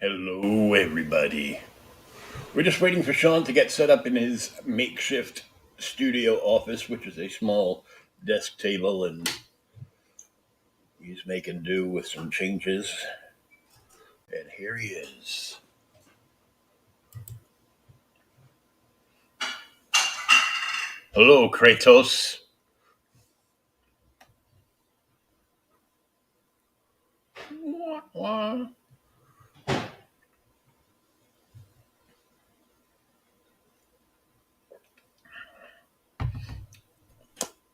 Hello, everybody. We're just waiting for Sean to get set up in his makeshift studio office, which is a small desk table, and he's making do with some changes. And here he is. Hello, Kratos. Wah, wah.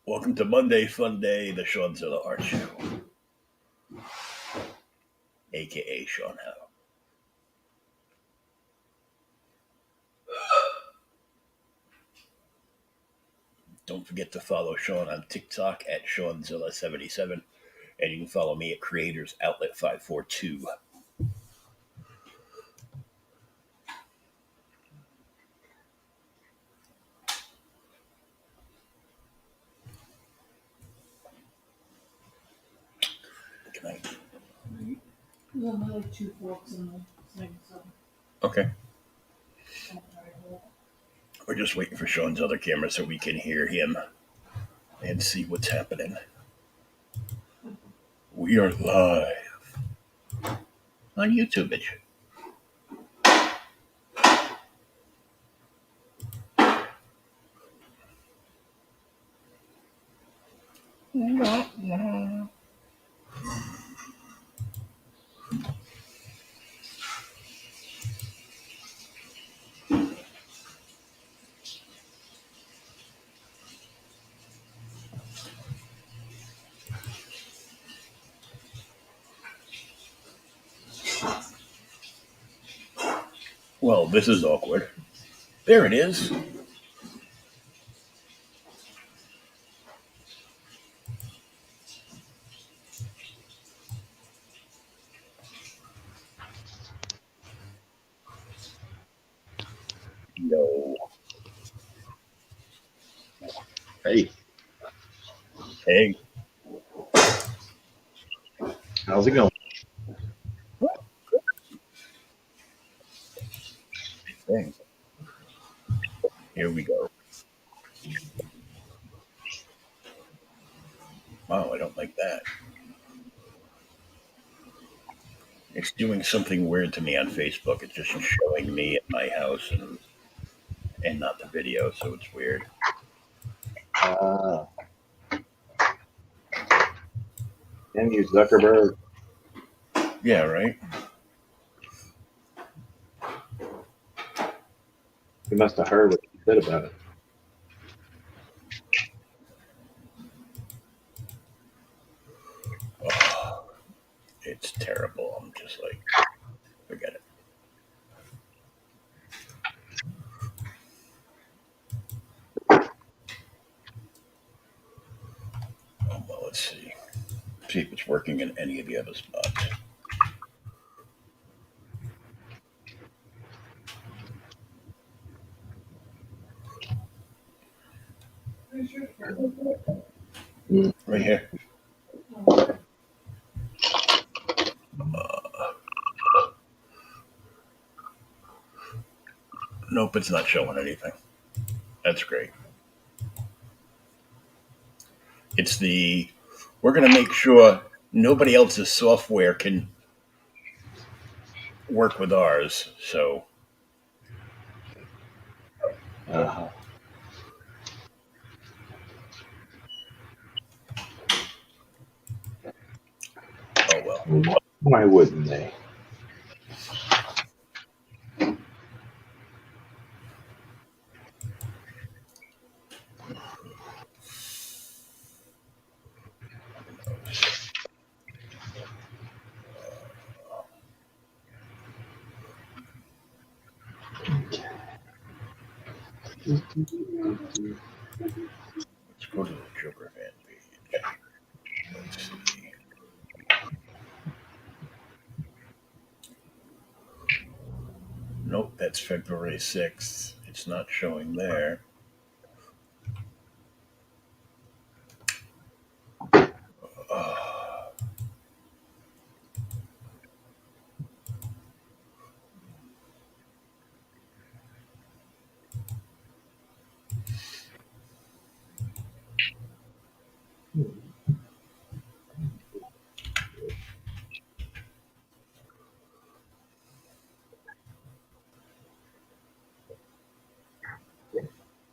Welcome to Monday Fun Day, the Shawnzilla Art Show, aka Sean Howe. Don't forget to follow Sean on TikTok at Shawnzilla77, and you can follow me at Creators Outlet 542. Can I? There's another two forks in the thing, so. Okay. I'll try it. We're just waiting for Sean's other camera so we can hear him and see what's happening. We are live on YouTube. Well, this is awkward. There it is. No. Hey, Hey. how's it going? Thing. Here we go. Wow, I don't like that. It's doing something weird to me on Facebook. It's just showing me at my house and not the video, so it's weird. Uh, and you Zuckerberg. Yeah, right? You must have heard what you said about it. Oh, it's terrible. I'm just like, forget it. Oh, well, let's see. See if it's working in any of the other spots. Pretty sure. Right here. Oh, Nope, it's not showing anything. That's great. It's the we're going to make sure nobody else's software can work with ours. So, Uh, oh well. why wouldn't they? Let's go to the Joker fan page. Let's see. Nope, that's February 6th. It's not showing there. Uh,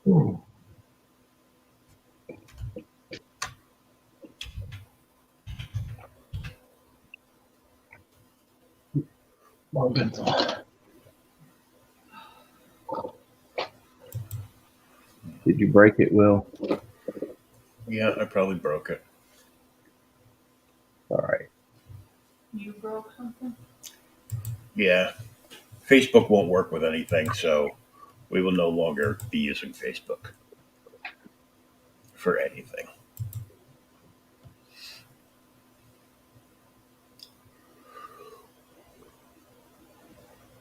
Long pencil. Did you break it, Will? Yeah, I probably broke it. All right. You broke something? Yeah. Facebook won't work with anything, so we will no longer be using Facebook for anything.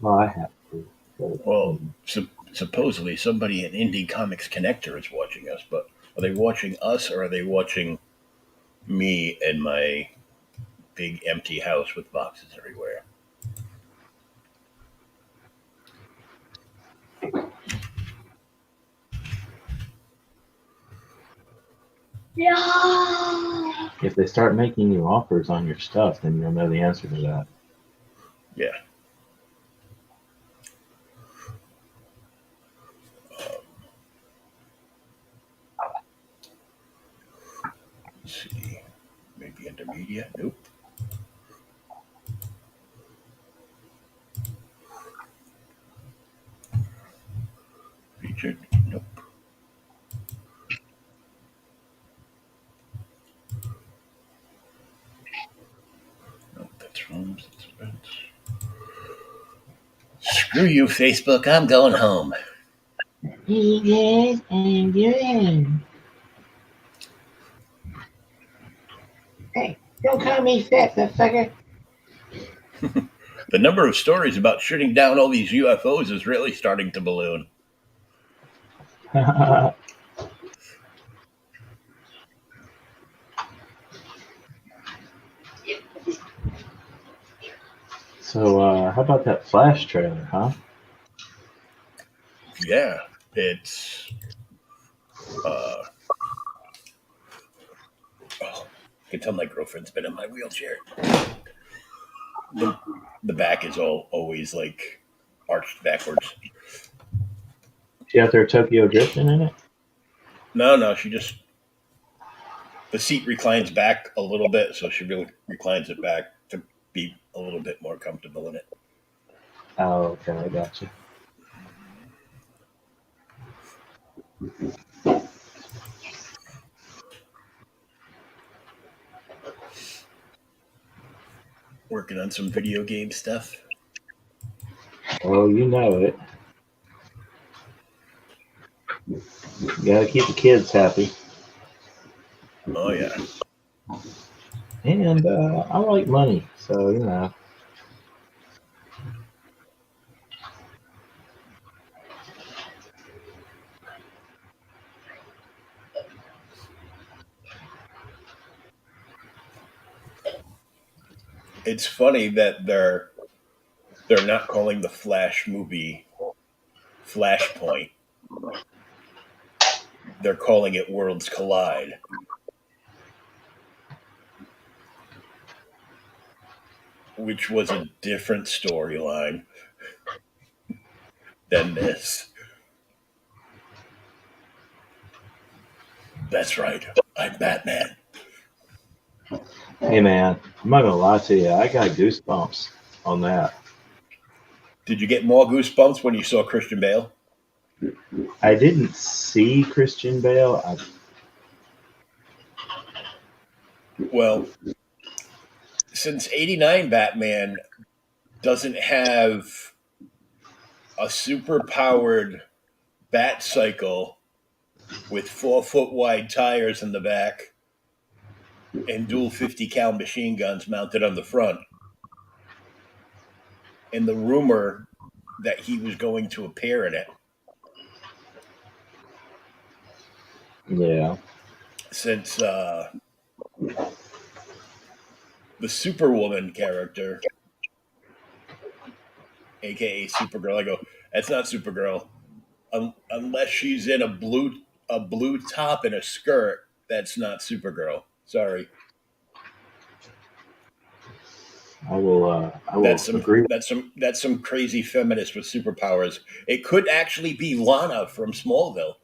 Well, I have to. Well, supposedly somebody in Indie Comics Connector is watching us, but are they watching us or are they watching me and my big empty house with boxes everywhere? Yeah. If they start making you offers on your stuff, then you'll know the answer to that. Yeah. Let's see. Maybe intermediate? Nope. Featured? Nope. Nope, that's rooms. That's events. Screw you, Facebook. I'm going home. Hey guys, I'm good. Hey, don't call me fat, the fucker. The number of stories about shooting down all these UFOs is really starting to balloon. So, how about that Flash trailer, huh? Yeah, it's. Oh, I can tell my girlfriend's been in my wheelchair. The, the back is always like arched backwards. She out there Tokyo drifting in it? No, she just the seat reclines back a little bit, so she really reclines it back to be a little bit more comfortable in it. Oh, okay, I got you. Working on some video game stuff. Oh, you know it. You gotta keep the kids happy. Oh yeah, And I like money, so you know. it's funny that they're not calling the Flash movie Flashpoint. They're calling it Worlds Collide, which was a different storyline than this. That's right. I'm Batman. Hey man, I'm not gonna lie to you. I got goosebumps on that. Did you get more goosebumps when you saw Christian Bale? I didn't see Christian Bale. Well, since '89 Batman doesn't have a super powered bat cycle with 4 foot wide tires in the back and dual 50 cal machine guns mounted on the front. And the rumor that he was going to appear in it. Yeah. Since the Superwoman character, aka Supergirl, I go, that's not Supergirl. Unless she's in a blue top and a skirt, that's not Supergirl. Sorry. I will That's some agree. that's some crazy feminist with superpowers. It could actually be Lana from Smallville.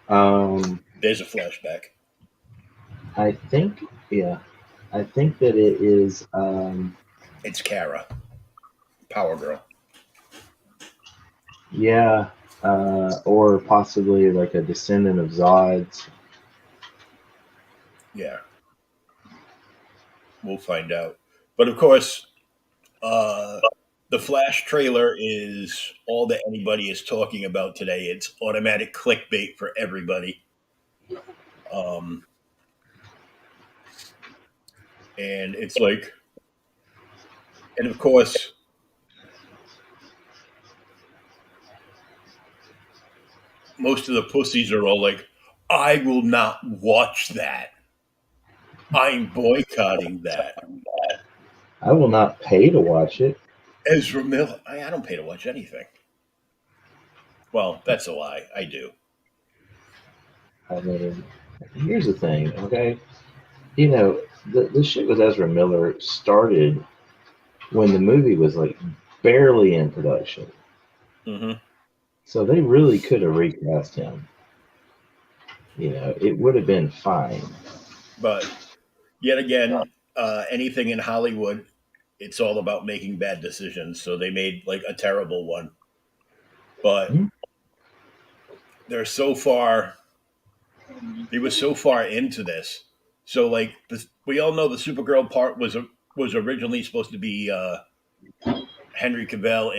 There's a flashback. I think, yeah, I think that it is. It's Kara, Power Girl. Yeah, or possibly like a descendant of Zod's. Yeah, we'll find out. But of course, uh, the Flash trailer is all that anybody is talking about today. It's automatic clickbait for everybody. Um, and it's like, and of course, most of the pussies are all like, I will not watch that. I'm boycotting that. I will not pay to watch it. Ezra Miller. I don't pay to watch anything. Well, that's a lie. I do. I mean, here's the thing, okay? The shit with Ezra Miller started when the movie was like barely in production. Hmm. So they really could have recast him. It would have been fine. But yet again, anything in Hollywood, it's all about making bad decisions. So they made like a terrible one. But Hmm? they're so far, they were so far into this. So like, we all know the Supergirl part was originally supposed to be Henry Cavill,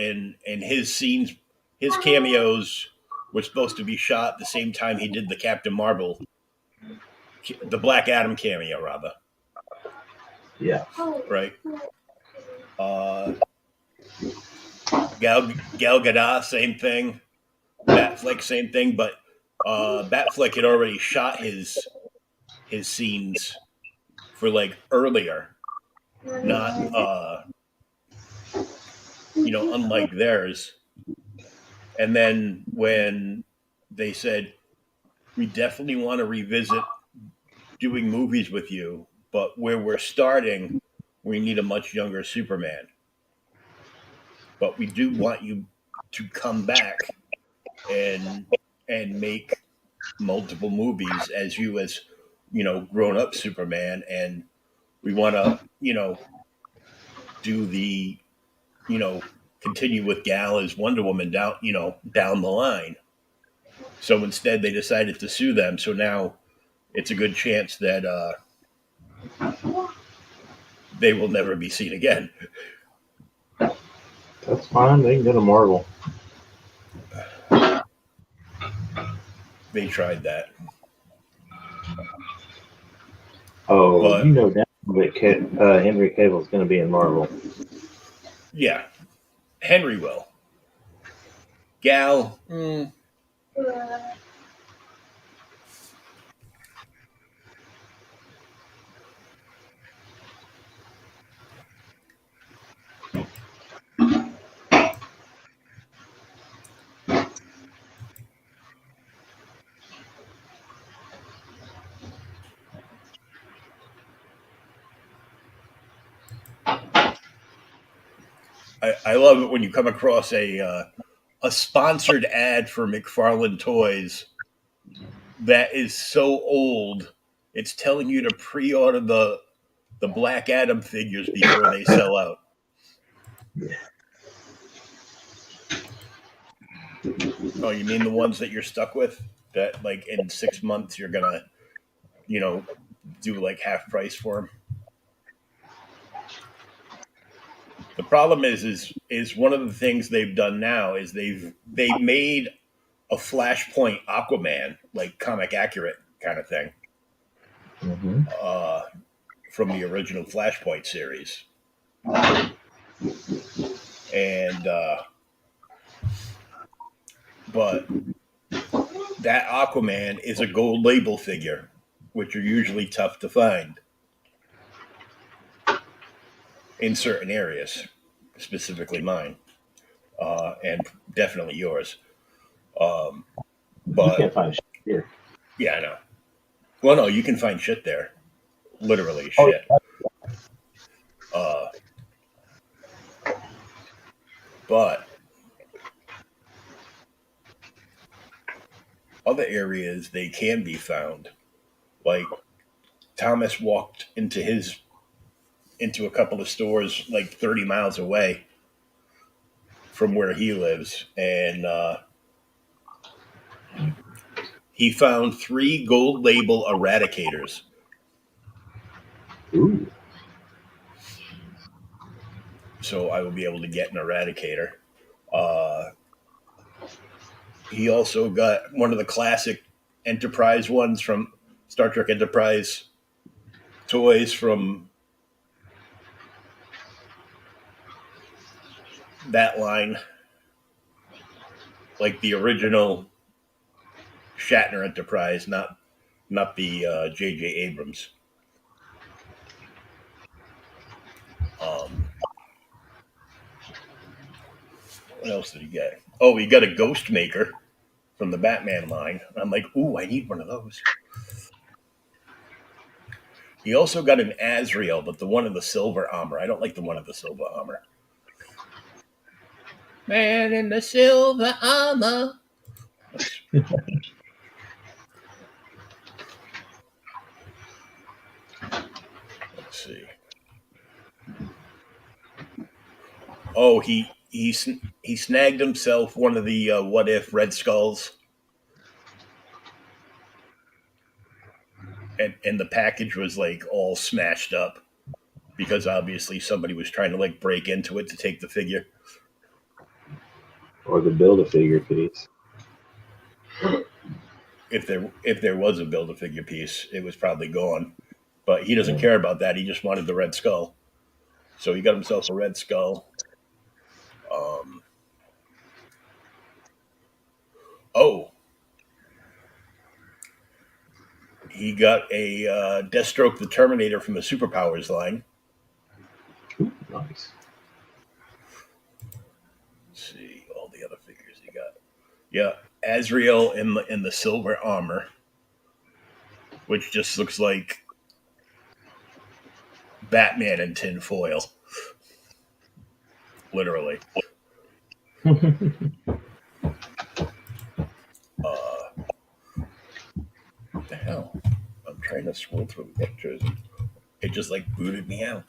and his scenes, his cameos were supposed to be shot the same time he did the Captain Marvel, the Black Adam cameo, rather. Yeah. Right. Uh, Gal Gadot, same thing. Batfleck, same thing. But Batfleck had already shot his scenes for like earlier, not unlike theirs. And then when they said we definitely want to revisit doing movies with you, but where we're starting, we need a much younger Superman. But we do want you to come back and make multiple movies as you as grown up Superman, and we want to do the you know continue with Gal as Wonder Woman down the line. So instead, they decided to sue them. So now it's a good chance that they will never be seen again. That's fine. They can go to Marvel. They tried that, Oh, but that Henry Cavill's going to be in Marvel. yeah, Henry will. Gal, I love it when you come across a sponsored ad for McFarlane Toys that is so old. It's telling you to pre-order the Black Adam figures before they sell out. Oh, you mean the ones that you're stuck with? That like in 6 months you're gonna, you know, do like half price for them. The problem is one of the things they've done now is they've made a Flashpoint Aquaman, like comic accurate kind of thing, Hmm. uh, from the original Flashpoint series, and but that Aquaman is a gold label figure, which are usually tough to find in certain areas, specifically mine, and definitely yours. Um, You but can't find shit here. yeah, I know. Well, no, you can find shit there, literally Oh, shit. Uh, but other areas they can be found. Like Thomas walked into a couple of stores like 30 miles away from where he lives, and he found 3 gold label eradicators. Ooh. So I will be able to get an eradicator. Uh, he also got one of the classic Enterprise ones from Star Trek Enterprise toys from that line, like the original Shatner Enterprise, not the J.J. Abrams. Um, what else did he get? Oh, he got a Ghost Maker from the Batman line. I'm like, ooh, I need one of those. He also got an Azrael, but the one in the silver armor. I don't like the one in the silver armor. Man in the silver armor. Let's see. Oh, he snagged himself one of the What If Red Skulls, and the package was like all smashed up because obviously somebody was trying to like break into it to take the figure. Or the Build-A-Figure piece. If there was a build a figure piece, it was probably gone. But he doesn't care about that. He just wanted the Red Skull, so he got himself a Red Skull. Um, oh, he got a Deathstroke the Terminator from the Superpowers line. Ooh, nice. Let's see all the other figures he got. Yeah, Azrael in the silver armor, which just looks like Batman in tinfoil, literally. Uh, what the hell? I'm trying to scroll through the pictures. It just like booted me out.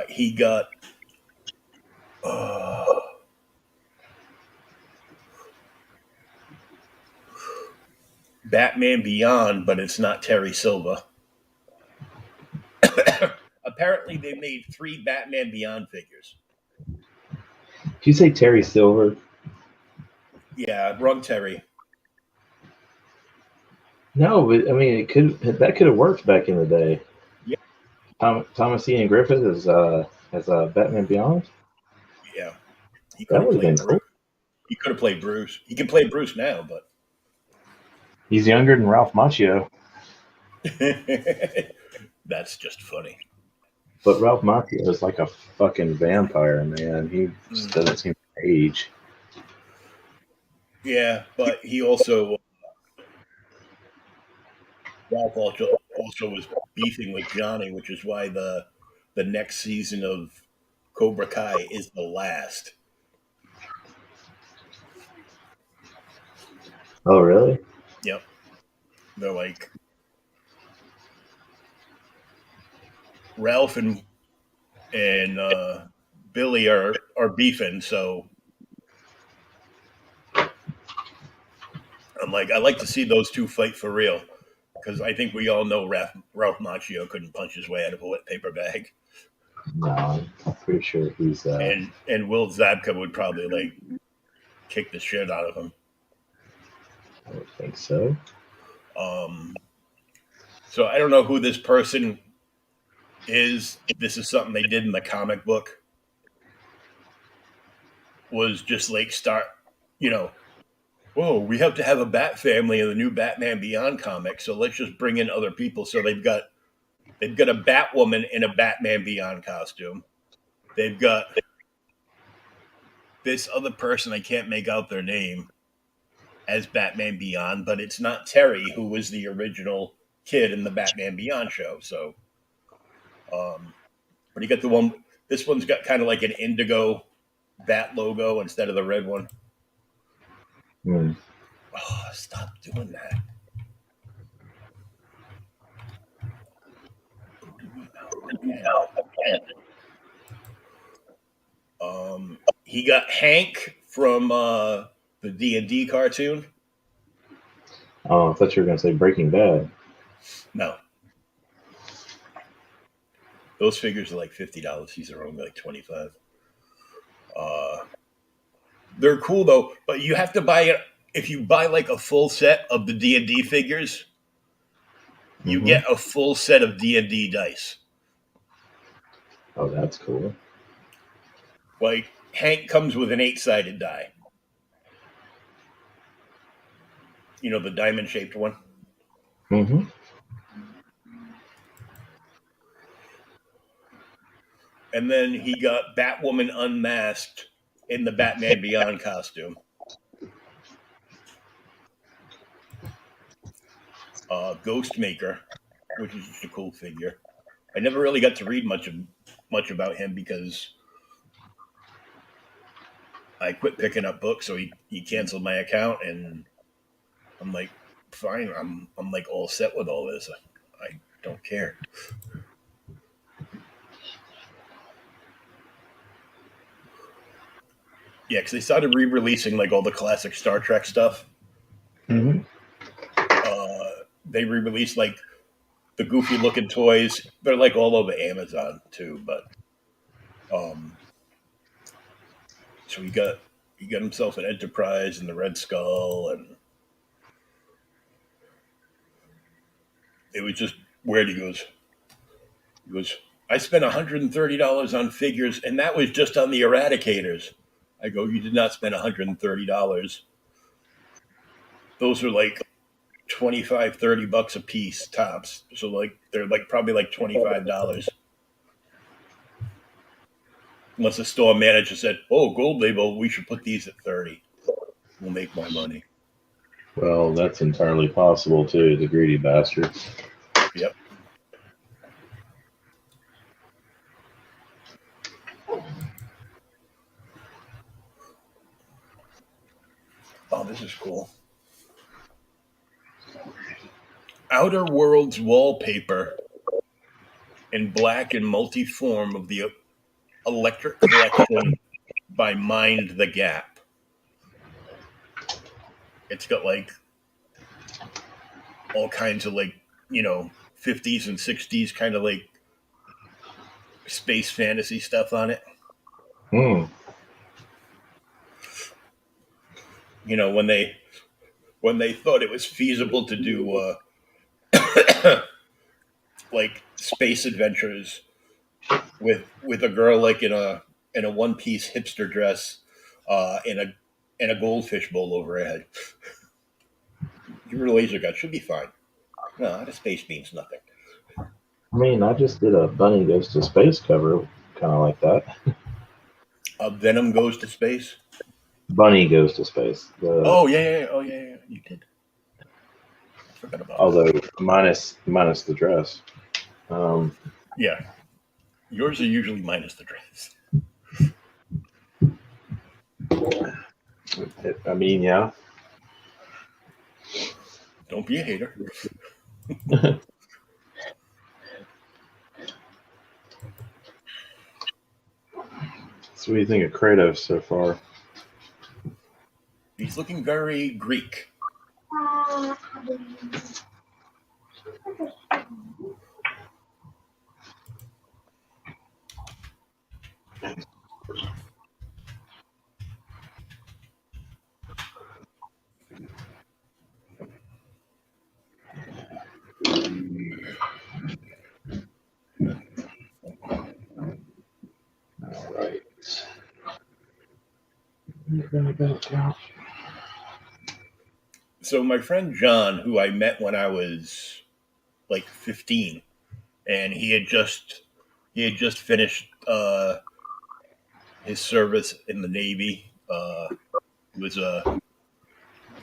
He got uh, Batman Beyond, but it's not Terry Silva. Apparently, they made 3 Batman Beyond figures. Did you say Terry Silver? Yeah, wrong Terry. No, but I mean, that could have worked back in the day. Yeah, Thomas Ian Griffith as Batman Beyond. yeah. He could That have would have played been Bruce. cool. He could have played Bruce. He can play Bruce now, but He's younger than Ralph Macchio, that's just funny. but Ralph Macchio is like a fucking vampire, man. He just doesn't seem to age. Yeah, but he also Ralph also was beefing with Johnny, which is why the next season of Cobra Kai is the last. Oh, really? Yep, they're like Ralph and Billy are beefing, so I'm like I like to see those two fight for real because I think we all know Ralph Macchio couldn't punch his way out of a wet paper bag, No, I'm pretty sure he's. and Will Zabka would probably like kick the shit out of him. I don't think so. Um, so I don't know who this person is. This is something they did in the comic book. Was just like you know, whoa, we have to have a Bat family in the new Batman Beyond comic, so let's just bring in other people. So they've got a Batwoman in a Batman Beyond costume. They've got this other person I can't make out their name as Batman Beyond, but it's not Terry, who was the original kid in the Batman Beyond show. So, but you got the one. This one's got kind of like an indigo bat logo instead of the red one. Hmm. Oh, stop doing that. He got Hank from the D&D cartoon. Oh, I thought you were going to say Breaking Bad. No, those figures are like $50. These are only like 25. Uh, they're cool though, but you have to buy it. If you buy like a full set of the D&D figures, you Mm-hmm. get a full set of D&D dice. Oh, that's cool. Like Hank comes with an 8-sided die. You know, the diamond shaped one. Mm-hmm. And then he got Batwoman unmasked in the Batman Beyond costume. Ghostmaker, which is just a cool figure. I never really got to read much about him because I quit picking up books, so he canceled my account, and I'm like, fine, I'm like all set with all this. I don't care. Yeah, because they started re-releasing like all the classic Star Trek stuff. Mm-hmm. They re-released like the goofy looking toys. They're like all over Amazon too, but um, so he got himself an Enterprise and the Red Skull, and it was just weird. He goes, I spent $130 on figures, and that was just on the Eradicators. I go, you did not spend $130. Those are like 25, $30 a piece tops. So like they're like probably like $25. Unless the store manager said, "Oh, gold label, we should put these at 30. We'll make more money." Well, that's entirely possible too. The greedy bastards. Yep. Oh, this is cool. Outer Worlds wallpaper in black and multi-form of the Electric Collection by Mind the Gap. It's got like all kinds of like, 50s and 60s kind of like space fantasy stuff on it. Hmm. When they thought it was feasible to do like space adventures with a girl like in a one piece hipster dress, in a goldfish bowl over her head. Give her a laser gun, she'll be fine. No, outer space means nothing. I mean, I just did a Bunny Goes to Space cover, kind of like that. Venom goes to space. Bunny Goes to Space. The Oh yeah, yeah, oh yeah, yeah. You did. I forgot about that. although minus the dress. Um, Yeah, yours are usually minus the dress. I mean, yeah. Don't be a hater. So, what do you think of Kratos so far? He's looking very Greek. All right. About couch. So my friend John, who I met when I was like 15, and he had just finished his service in the Navy. He was a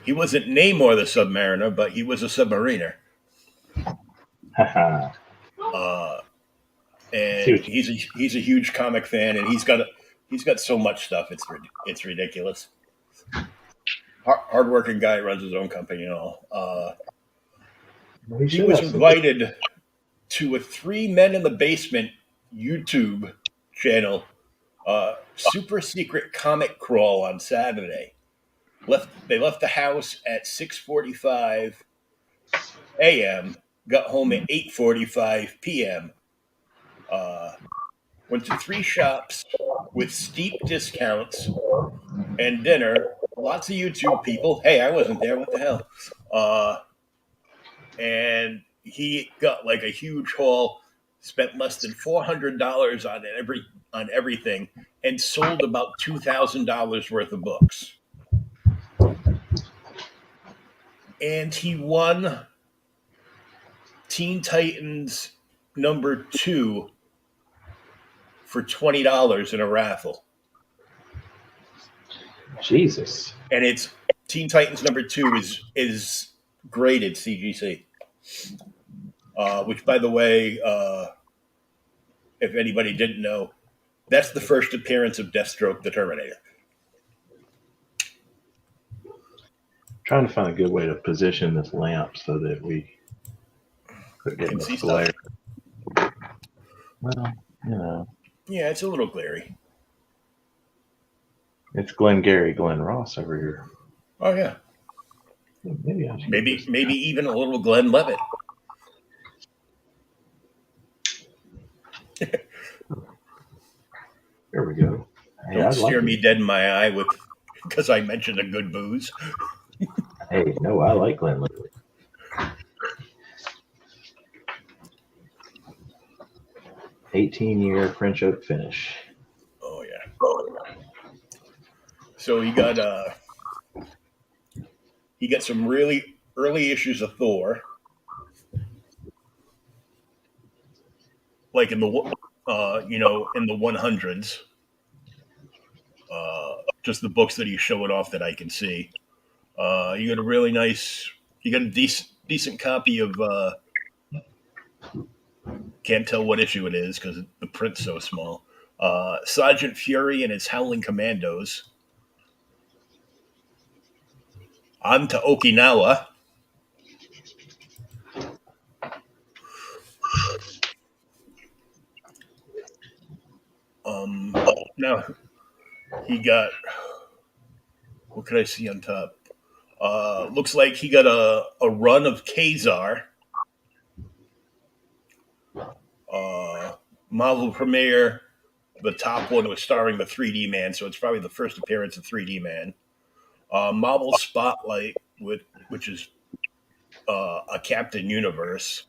he wasn't Namor the Submariner, but he was a submariner. Haha. Uh, See and what you, he's a huge comic fan, and He's got so much stuff. It's ridiculous. Hardworking guy, runs his own company and all. He He should was have some good. invited to a Three Men in the Basement YouTube channel, super secret comic crawl on Saturday. They left the house at 6:45 a.m. Got home at 8:45 p.m. Went to three shops with steep discounts and dinner. Lots of YouTube people. Hey, I wasn't there. What the hell? Uh, and he got like a huge haul. Spent less than $400 on everything, and sold about $2,000 worth of books. And he won Teen Titans #2 for $20 in a raffle. Jesus. And it's Teen Titans #2 is graded CGC. Which, by the way, if anybody didn't know, that's the first appearance of Deathstroke the Terminator. Trying to find a good way to position this lamp so that we could get Can the see flare. stuff. Well, you know, Yeah, it's a little glary. it's Glengarry Glen Ross over here. Oh yeah, Maybe I should. maybe even a little Glenn Levitt. There we go. Hey, Don't I'd like stare it. me dead in my eye with because I mentioned a good booze. Hey, no, I like Glen Levitt. $18-year French oak finish. Oh yeah. So he got some really early issues of Thor, like in the in the 100s. Just the books that he's showing off that I can see. You got a really nice. You got a decent copy of. Can't tell what issue it is because the print's so small. Sergeant Fury and his Howling Commandos. On to Okinawa. Now he got. What could I see on top? Looks like he got a run of Kazar. Marvel premiere. The top one was starring the 3D Man, so it's probably the first appearance of 3D Man. Marvel Spotlight, which is a Captain Universe.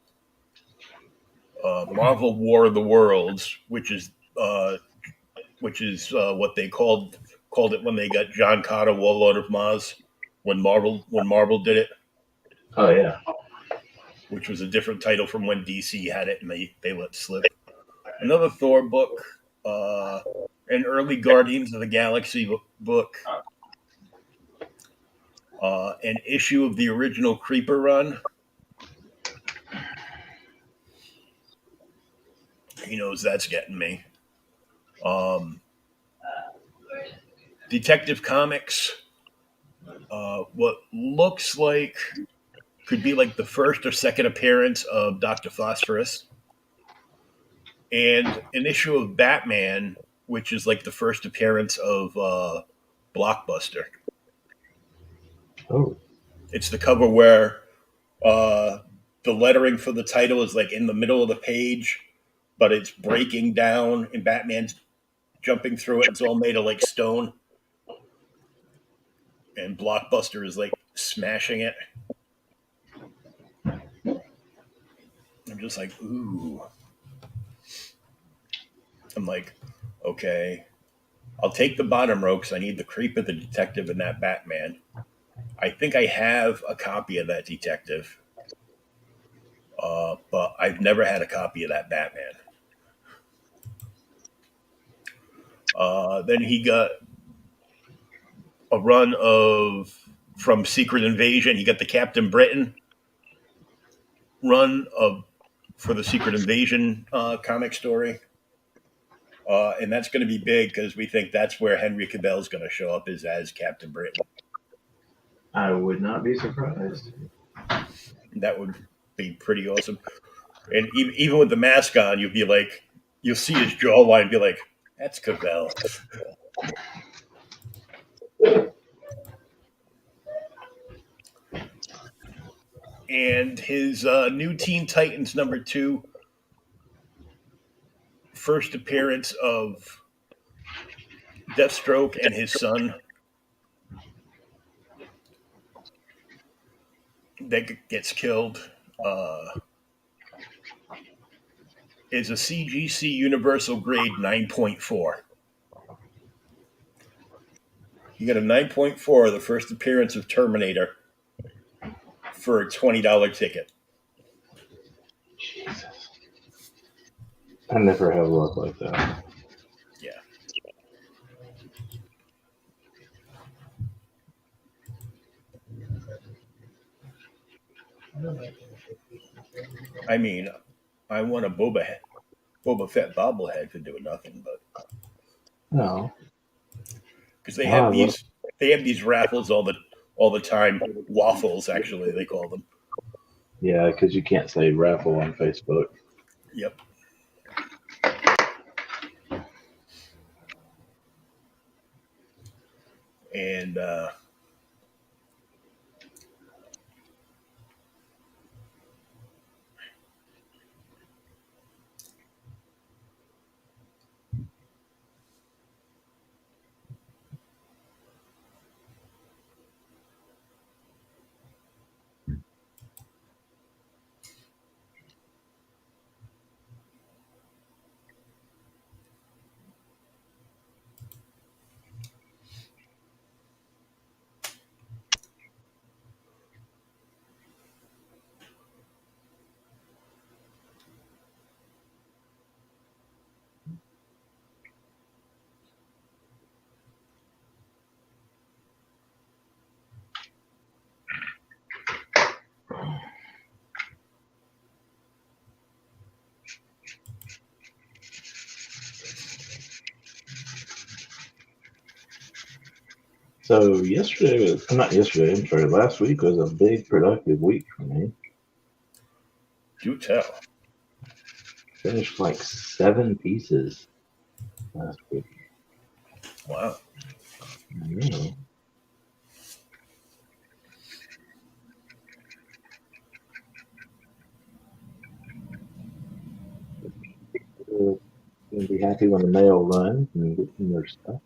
Marvel War of the Worlds, which is what they called it when they got John Carter, Warlord of Mars, when Marvel did it. Oh yeah. Which was a different title from when DC had it, and they let slip. Another Thor book, an early Guardians of the Galaxy book, an issue of the original Creeper run. He knows that's getting me. Detective Comics, what looks like could be like the first or second appearance of Dr. Phosphorus, and an issue of Batman, which is like the first appearance of Blockbuster. Oh. It's the cover where the lettering for the title is like in the middle of the page, but it's breaking down, and Batman's jumping through it. It's all made of like stone, and Blockbuster is like smashing it. I'm just like, ooh. I'm like, okay, I'll take the bottom row because I need the Creep of the Detective and that Batman. I think I have a copy of that Detective, but I've never had a copy of that Batman. Then he got a run from Secret Invasion. He got the Captain Britain run for the Secret Invasion comic story. And that's going to be big because we think that's where Henry Cavill's going to show up is as Captain Britain. I would not be surprised. That would be pretty awesome. And even with the mask on, you'll see his jawline and be like, that's Cavill. And his new Teen Titans #2 first appearance of Deathstroke and his son that gets killed is a CGC Universal Grade 9.4. You get a 9.4, the first appearance of Terminator, for a $20 ticket. Jesus. I never have luck like that. Yeah. I mean, I want a Boba Fett bobblehead for doing nothing, but No. because Wow, they have these raffles all the time. Waffles, actually, they call them. yeah, because you can't say raffle on Facebook. Yep. And So yesterday was not yesterday. I'm sorry. Last week was a big productive week for me. do tell. Finished like 7 pieces last week. Wow. Yeah. Gonna be happy when the mail runs and get some their stuff.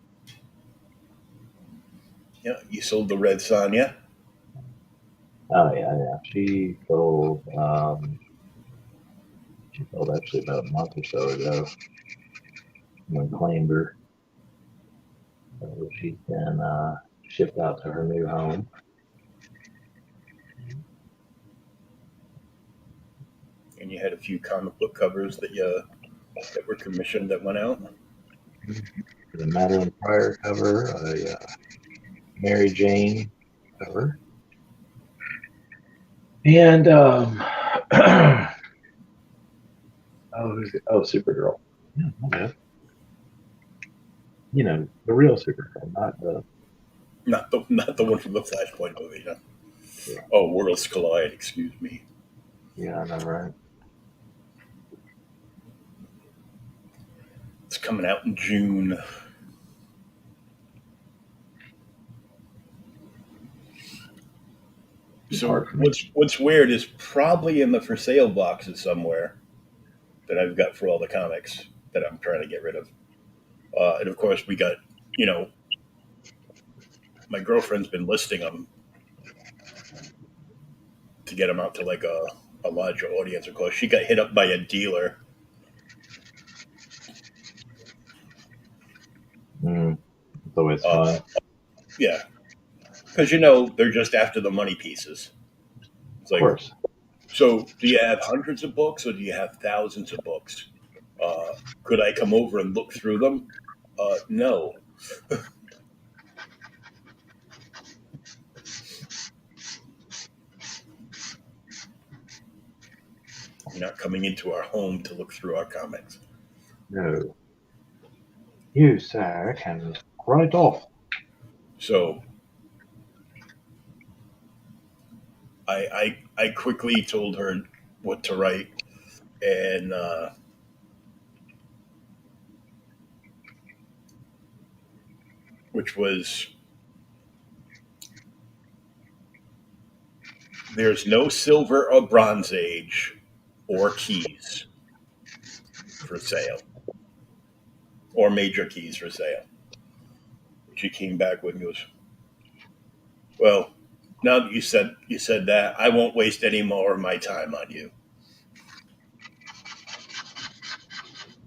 Yeah, you sold the Red Sonja. Oh yeah. She sold actually about a month or so ago. Someone claimed her. So she's been shipped out to her new home. And you had a few comic book covers that were commissioned that went out. The Madeline Pryor cover, a Mary Jane cover, and Supergirl. Yeah, okay. You know, the real Supergirl, not the. Not the one from the Flashpoint movie. No. Yeah, Oh, Worlds Collide. Excuse me. yeah, I know, right? It's coming out in June. It's So hard for me. what's weird is probably in the for sale boxes somewhere that I've got for all the comics that I'm trying to get rid of. And of course, we got you know my girlfriend's been listing them to get them out to like a larger audience. Of course, she got hit up by a dealer. It's always Uh, fun. yeah, because they're just after the money pieces. It's Of like, course. so do you have hundreds of books or do you have thousands of books? Could I come over and look through them? No. You're not coming into our home to look through our comics. No. You, sir, can right off. So I quickly told her what to write, and which was, there's no silver or bronze age or keys for sale, or major keys for sale. She came back with and goes, well, now that you said that, I won't waste any more of my time on you.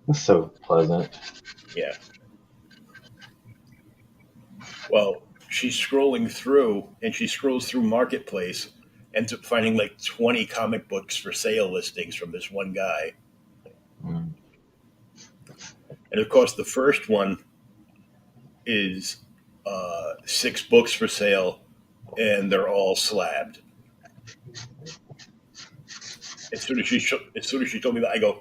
That's so pleasant. Yeah. Well, she's scrolling through, and she scrolls through Marketplace, ends up finding like 20 comic books for sale listings from this one guy. Mm. And of course, the first one is 6 books for sale, and they're all slabbed. As soon as she told me that, I go,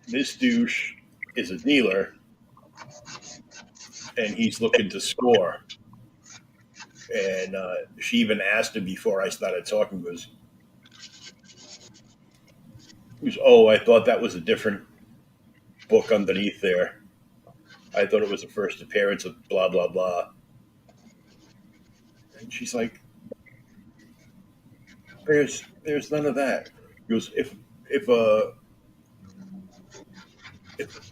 this douche is a dealer, and he's looking to score. And she even asked him before I started talking, oh, I thought that was a different book underneath there. I thought it was the first appearance of blah blah blah. And she's like, there's none of that. He goes, if a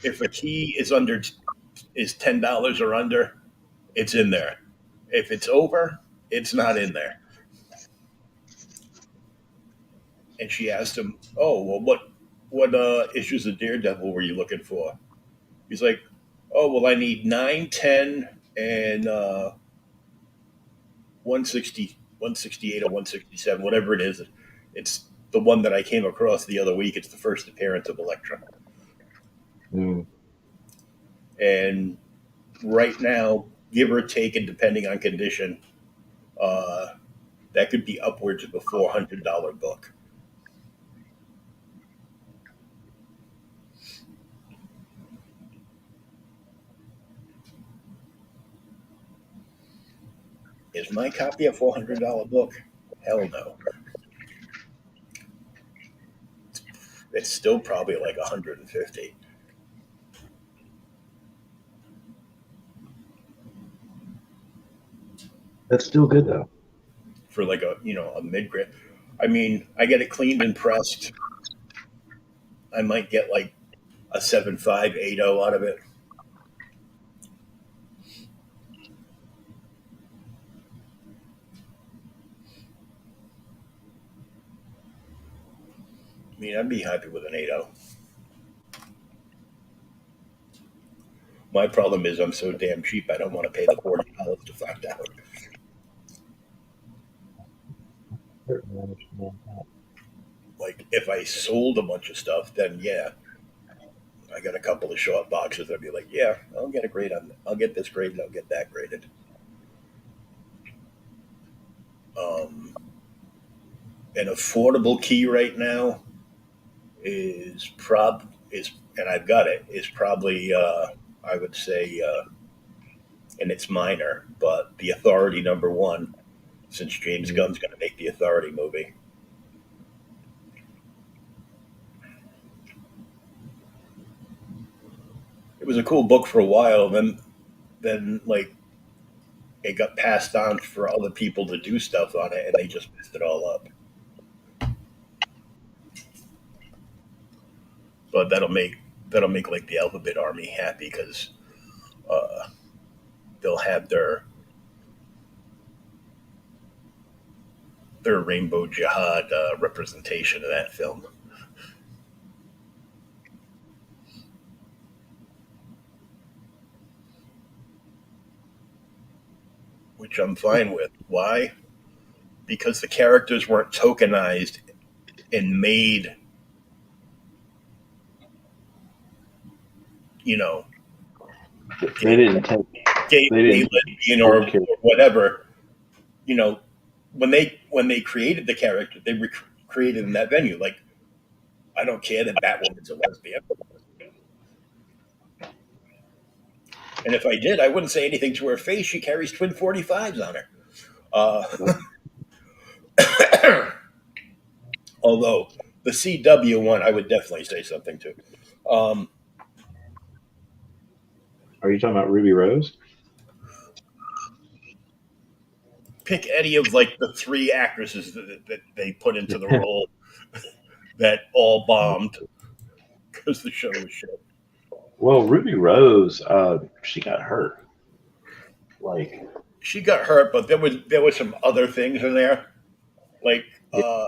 if a key is $10 or under, it's in there. If it's over, it's not in there. And she asked him, oh well, what issues of Daredevil were you looking for? He's like, oh well, I need 9, 10, and 160, 168 or 167, whatever it is. It's the one that I came across the other week. It's the first appearance of Elektra. Mm. And right now, give or take, and depending on condition, uh, that could be upwards of a $400 book. Is my copy a $400 book? Hell no. It's still probably like 150. That's still good though. For like a mid grade. I mean, I get it cleaned and pressed. I might get like a 7580 out of it. I mean, I'd be happy with an 80. My problem is I'm so damn cheap. I don't want to pay the $40 to find out. Certainly understand that. Like if I sold a bunch of stuff, then yeah, I got a couple of short boxes. I'd be like, yeah, I'll get this graded. I'll get that graded. Um, an affordable key right now is, and I've got it, is probably I would say, and it's minor, but the Authority #1, since James Mm. Gunn's going to make the Authority movie. It was a cool book for a while. Then like it got passed on for other people to do stuff on it, and they just messed it all up. But that'll make like the Alphabet Army happy because uh, they'll have their Rainbow Jihad representation of that film, which I'm fine with. Why? Because the characters weren't tokenized and made, you know, They gay, didn't take. They gay didn't lesbian, take or care. whatever. You know, when they created the character, they created in that venue. Like, I don't care that Batwoman's a lesbian. And if I did, I wouldn't say anything to her face. She carries twin 45s on her. Although the CW one, I would definitely say something to. Um, Are you talking about Ruby Rose? Pick any of like the three actresses that they put into the role that all bombed because the show was shit. Well, Ruby Rose, she got hurt. Like, She got hurt, but there was some other things in there. Like yeah,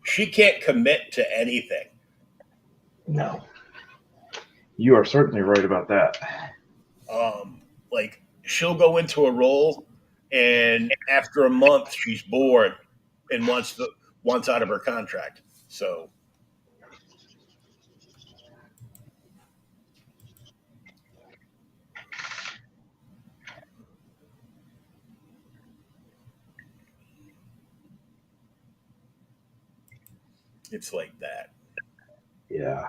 she can't commit to anything. no, you are certainly right about that. Like she'll go into a role, and after a month, she's bored and wants out of her contract. So it's like that. Yeah,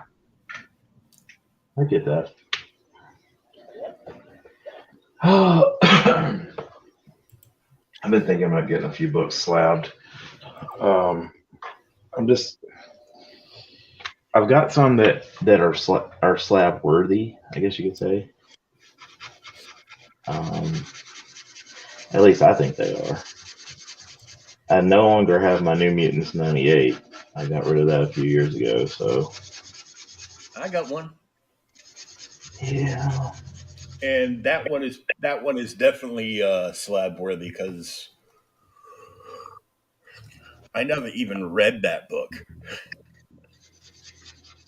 I get that. I've been thinking about getting a few books slabbed. Um, I'm just, I've got some that are slab worthy, I guess you could say. Um, at least I think they are. I no longer have my New Mutants '98. I got rid of that a few years ago. So I got one, yeah, and that one is definitely slab worthy because I never even read that book.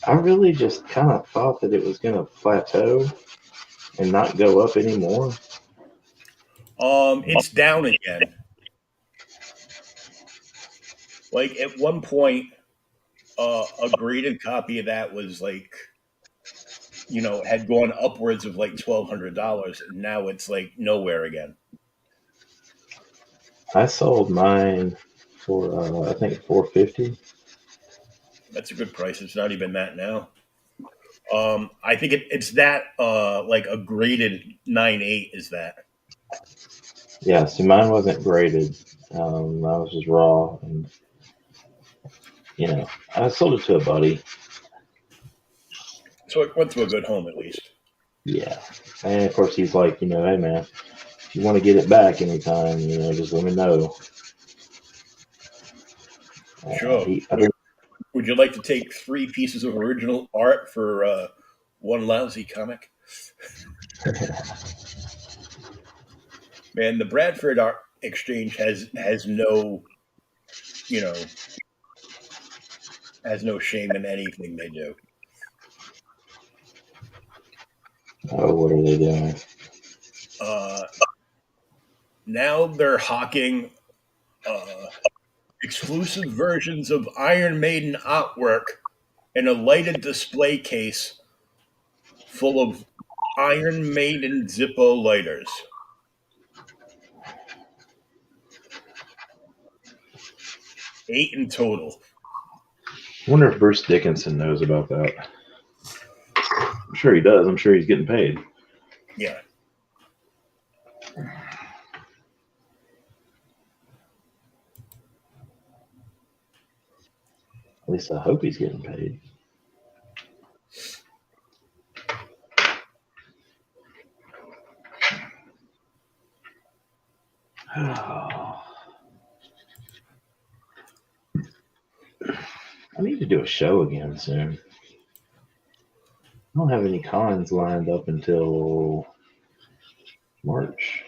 I really just kind of thought that it was going to plateau and not go up anymore. It's down again. Like at one point, a graded copy of that was like had gone upwards of like $1,200, and now it's like nowhere again. I sold mine for I think 450. That's a good price. It's not even that now. I think it's that like a graded 9.8 is that. Yeah, see, mine wasn't graded. I was just raw, and I sold it to a buddy. So it went to a good home at least. Yeah, and of course he's like, hey man, if you want to get it back anytime, just let me know. Sure. I think Would you like to take three pieces of original art for one lousy comic? Man, the Bradford Art Exchange has no you know has no shame in anything they do. oh, what are they doing? Uh, Now they're hawking uh, exclusive versions of Iron Maiden artwork in a lighted display case full of Iron Maiden Zippo lighters. 8 in total. I wonder if Bruce Dickinson knows about that. I'm sure he does. I'm sure he's getting paid. Yeah. At least I hope he's getting paid. I need to do a show again soon. I don't have any cons lined up until March.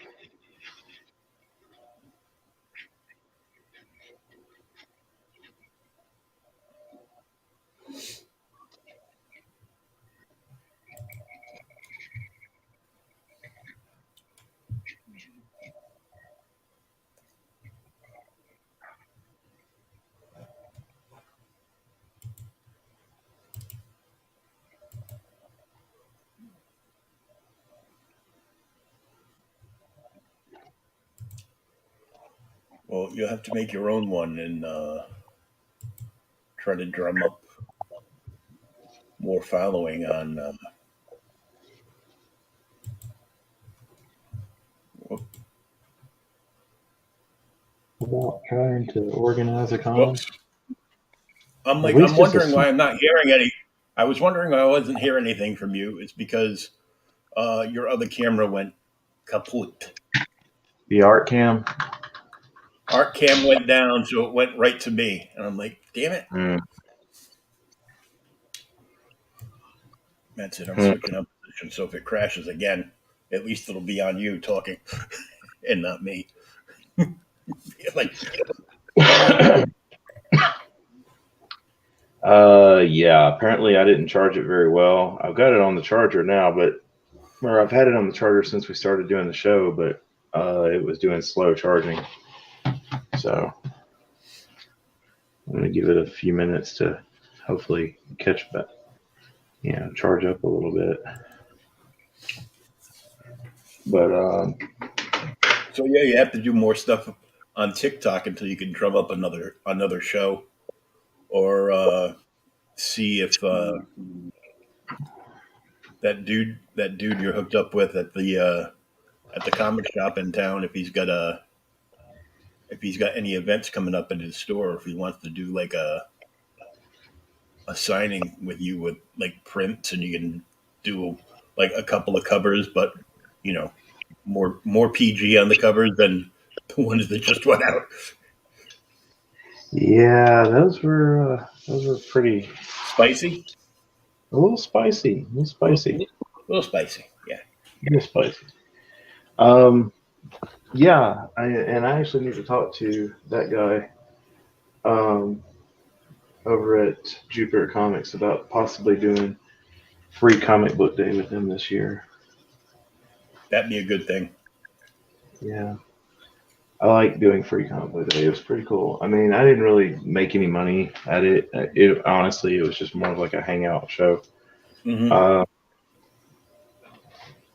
Well, you'll have to make your own one and try to drum up more following on about trying to organize a con? Whoops. I'm At like, I'm least just a wondering why I'm not hearing any. I was wondering why I wasn't hearing anything from you. It's because your other camera went kaput. the art cam. Art cam went down, so it went right to me. And I'm like, damn it. Mm. That's it. I'm switching up position. So if it crashes again, at least it'll be on you talking and not me. Like, Yeah. Apparently, I didn't charge it very well. I've got it on the charger now, or I've had it on the charger since we started doing the show, but it was doing slow charging. So I'm gonna give it a few minutes to hopefully catch back, charge up a little bit. But so yeah, you have to do more stuff on TikTok until you can drum up another show, or see if that dude you're hooked up with at the comic shop in town, if he's got any events coming up in his store, or if he wants to do like a signing with you with like prints, and you can do like a couple of covers, but you know, more PG on the covers than the ones that just went out. yeah, those were pretty Spicy, a little spicy, a little spicy. Yeah. a little spicy. Yeah, I actually need to talk to that guy over at Jupiter Comics about possibly doing free comic book day with him this year. That'd be a good thing. Yeah, I like doing free comic book day. It was pretty cool. I mean, I didn't really make any money at it. Honestly, it was just more of like a hangout show. Mm-hmm.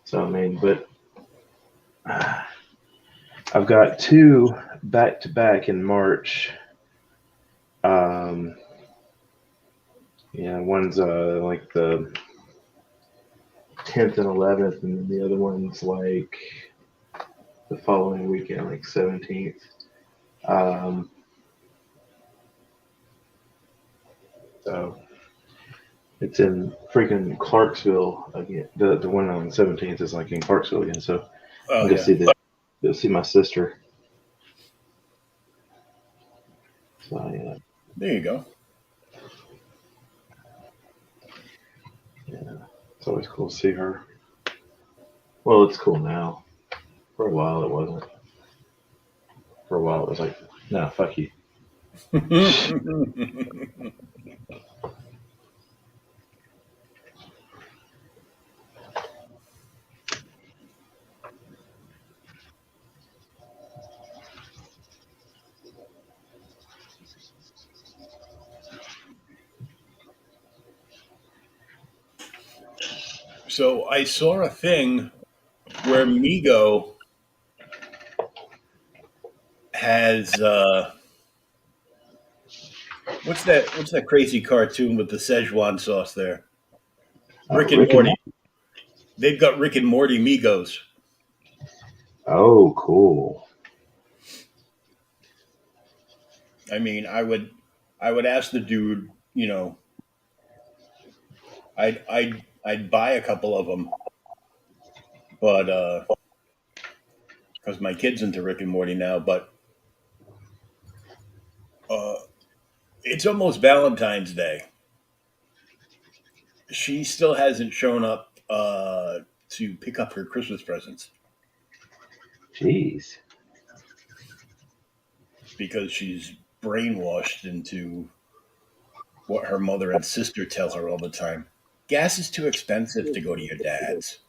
So I mean, but I've got two back to back in March. Yeah, one's like the 10th and 11th, and then the other one's like the following weekend, like 17th. So it's in freaking Clarksville again. The one on the 17th is like in Clarksville again. So Oh, I'm gonna yeah. go see my sister. So yeah, There you go. it's always cool to see her. Well, it's cool now. For a while, it wasn't. For a while, it was like, nah, fuck you. So I saw a thing where Migo has what's that crazy cartoon with the Szechuan sauce there? Rick and Rick and Morty. They've got Rick and Morty Migos. Oh, cool. I mean, I would ask the dude, I'd buy a couple of them, but because my kid's into Rick and Morty now, but uh, it's almost Valentine's Day. She still hasn't shown up to pick up her Christmas presents Jeez. because she's brainwashed into what her mother and sister tell her all the time. Gas is too expensive to go to your dad's.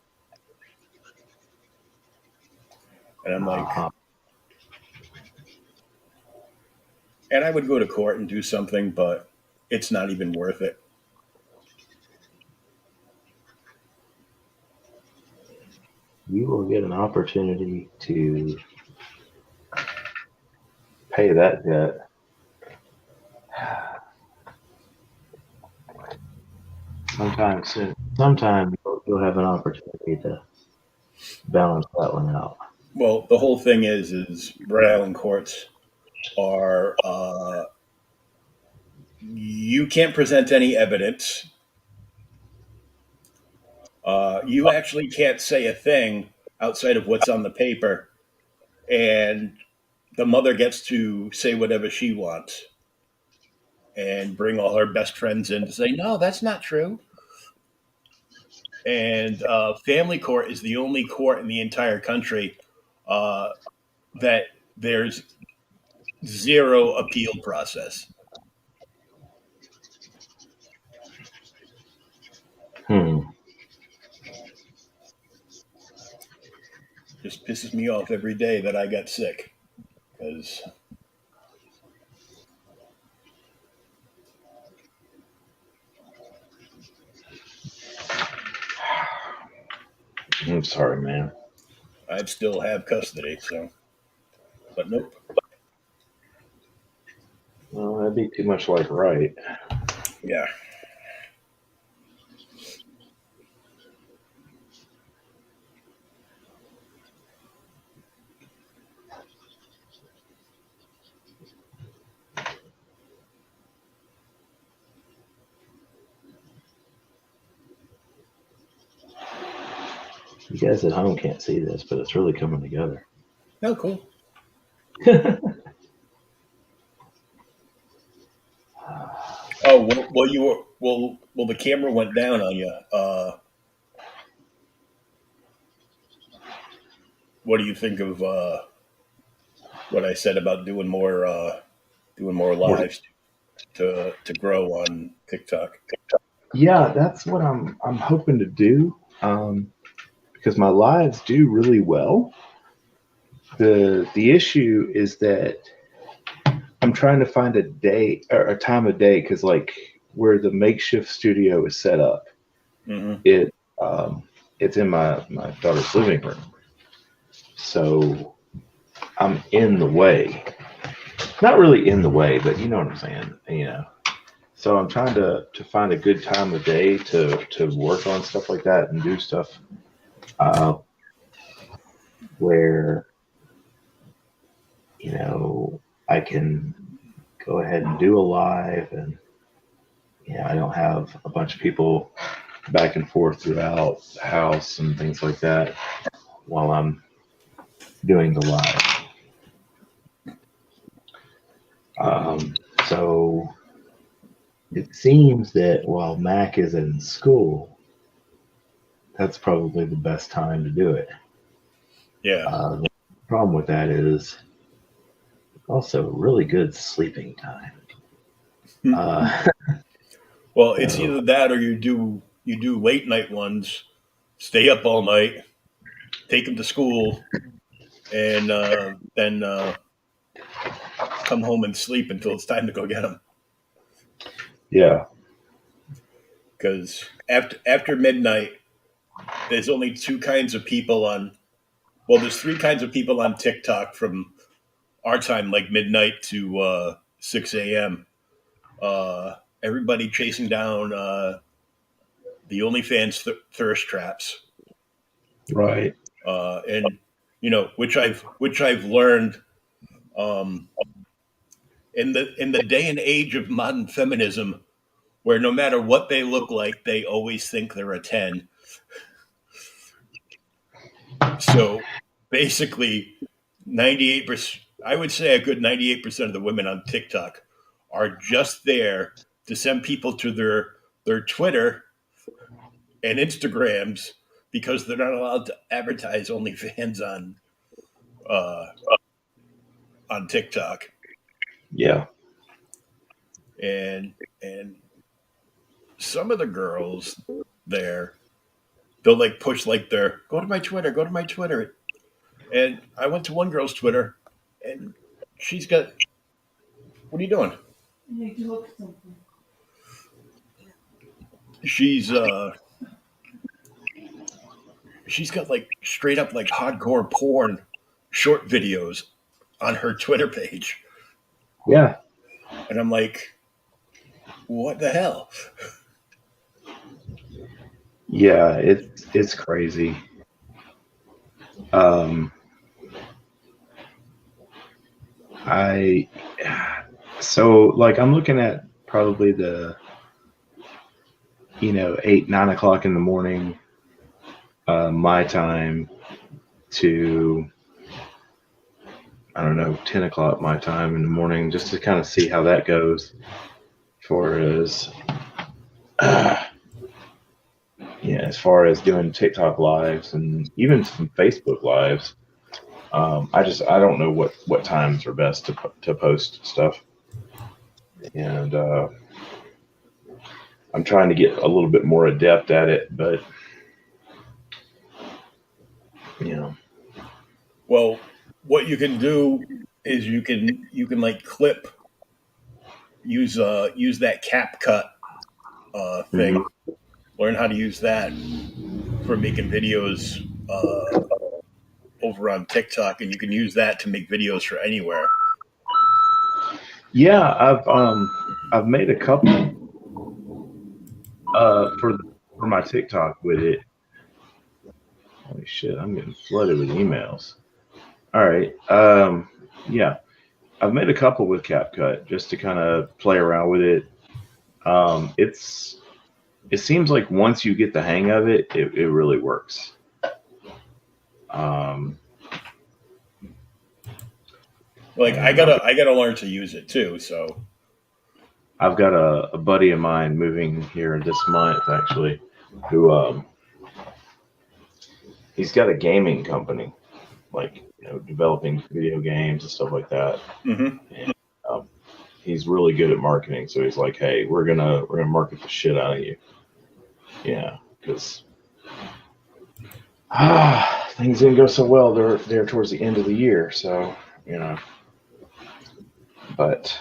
And I'm like, Uh-huh. and I would go to court and do something, but it's not even worth it. You will get an opportunity to pay that debt. Sometime soon. Sometime you'll have an opportunity to balance that one out. Well, the whole thing is Rhode Island courts are you can't present any evidence. You actually can't say a thing outside of what's on the paper, and the mother gets to say whatever she wants and bring all her best friends in to say, no, that's not true. And family court is the only court in the entire country uh, that there's zero appeal process. Hmm. Just pisses me off every day that I got sick because I'm sorry, man. I still have custody. So, but nope. Well, that'd be too much like right. Yeah. You guys at home can't see this, but it's really coming together. No, cool. Oh well, you were well. The camera went down on you. What do you think of what I said about doing more lives to grow on TikTok? Yeah, that's what I'm hoping to do. Because my lives do really well. The issue is that I'm trying to find a day or a time of day because like where the makeshift studio is set up, Mm-hmm. it it's in my daughter's living room, so I'm in the way. Not really in the way, but you know what I'm saying. You know, so I'm trying to find a good time of day to work on stuff like that and do stuff uh, where you know I can go ahead and do a live and yeah, I don't have a bunch of people back and forth throughout the house and things like that while I'm doing the live. Um, so it seems that while Mac is in school, that's probably the best time to do it. Yeah. The problem with that is also really good sleeping time. Uh, Well, it's so either that or you do late night ones, stay up all night, take them to school, and then come home and sleep until it's time to go get them. yeah, Because after midnight, there's only two kinds of people on. Well, there's three kinds of people on TikTok from our time, like midnight to 6 a.m. Everybody chasing down the OnlyFans thirst traps, right. and you know which I've learned um, in the day and age of modern feminism, where no matter what they look like, they always think they're a 10. So basically, 98%, I would say a good 98% of the women on TikTok are just there to send people to their Twitter and Instagrams because they're not allowed to advertise OnlyFans uh, on TikTok. Yeah, And some of the girls there, they'll like push like their go to my Twitter. And I went to one girl's Twitter, and she's got, what are you doing? I need to look at something. She's she's got like straight up like hardcore porn short videos on her Twitter page, yeah, and I'm like, what the hell? yeah. It's crazy. Um, I so like I'm looking at probably the 8, 9 o'clock in the morning, my time to I don't know 10 o'clock my time in the morning, just to kind of see how that goes. For as yeah, as far as doing TikTok lives and even some Facebook lives. I don't know what times are best to post stuff, and I'm trying to get a little bit more adept at it, but you know, Well, what you can do is you can like clip use that cap cut thing. mhm. Learn how to use that for making videos over on TikTok, and you can use that to make videos for anywhere. Yeah, I've made a couple for my TikTok with it. Holy shit, I'm getting flooded with emails. All right, yeah, I've made a couple with CapCut just to kind of play around with it. It's it seems like once you get the hang of it, it really works. Um, Like and I gotta learn to use it too. So I've got a buddy of mine moving here this month actually, who he's got a gaming company, like developing video games and stuff like that. mhm. And um, he's really good at marketing, so he's like, "Hey, we're gonna market the shit out of you." Yeah, because things didn't go so well there towards the end of the year, so you know. But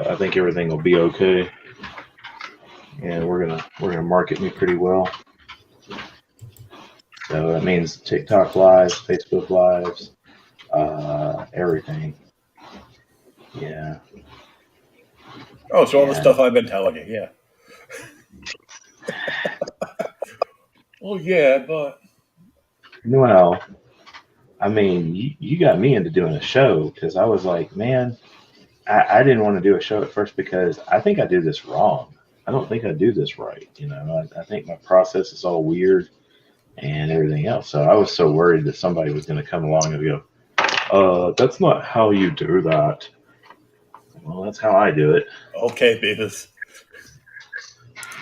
I think everything will be okay, and we're gonna market me pretty well. So that means TikTok lives, Facebook lives, everything. Yeah. Oh, so all the And stuff I've been telling you, yeah. Oh yeah, but well, I mean, you got me into doing a show because I was like, man, I didn't want to do a show at first because I think I do this wrong. I don't think I do this right. I think my process is all weird and everything else. So I was so worried that somebody was going to come along and go, that's not how you do that. Well, that's how I do it. okay, Beavis.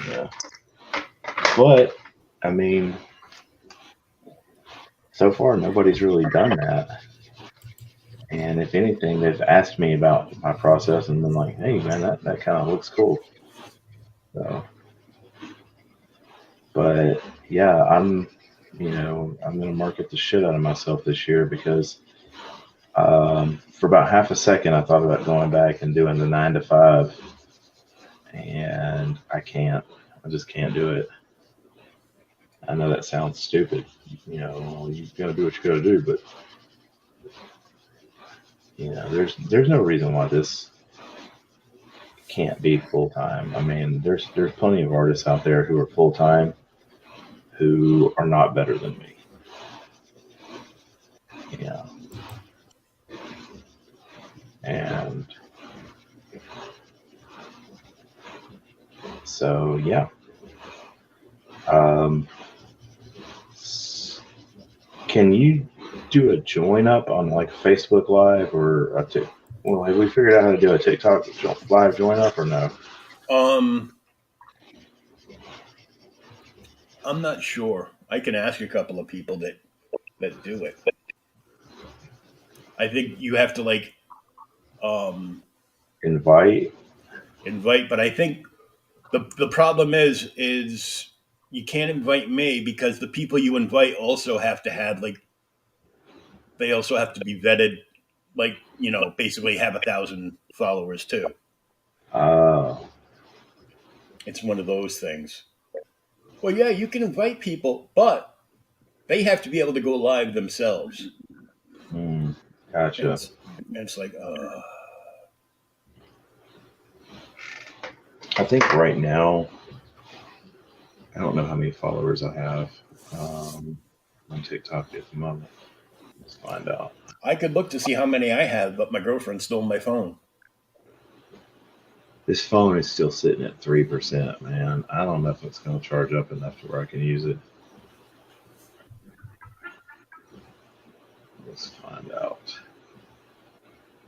Yeah. But, I mean, so far nobody's really done that. And if anything, they've asked me about my process and been like, hey, man, that kind of looks cool. So, but yeah, I'm going to market the shit out of myself this year because for about half a second, I thought about going back and doing the 9 to 5, and I can't. I just can't do it. I know that sounds stupid. You got to do what you got to do, but there's no reason why this can't be full time. I mean, there's plenty of artists out there who are full time who are not better than me. Yeah, and so yeah. Um, can you do a join up on like Facebook Live or well, have we figured out how to do a TikTok live join up or no? Um, I'm not sure. I can ask a couple of people that do it. I think you have to like um Invite. invite, but I think the problem is you can't invite me because the people you invite also have to have like they also have to be vetted, like basically have 1,000 followers too. Uh, It's one of those things. Well, yeah, you can invite people, but they have to be able to go live themselves. hmm, And gotcha. it's like, I think right now, I don't know how many followers I have on TikTok at the moment. Let's find out. I could look to see how many I have, but my girlfriend stole my phone. This phone is still sitting at 3%, man. I don't know if it's going to charge up enough to where I can use it. Let's find out.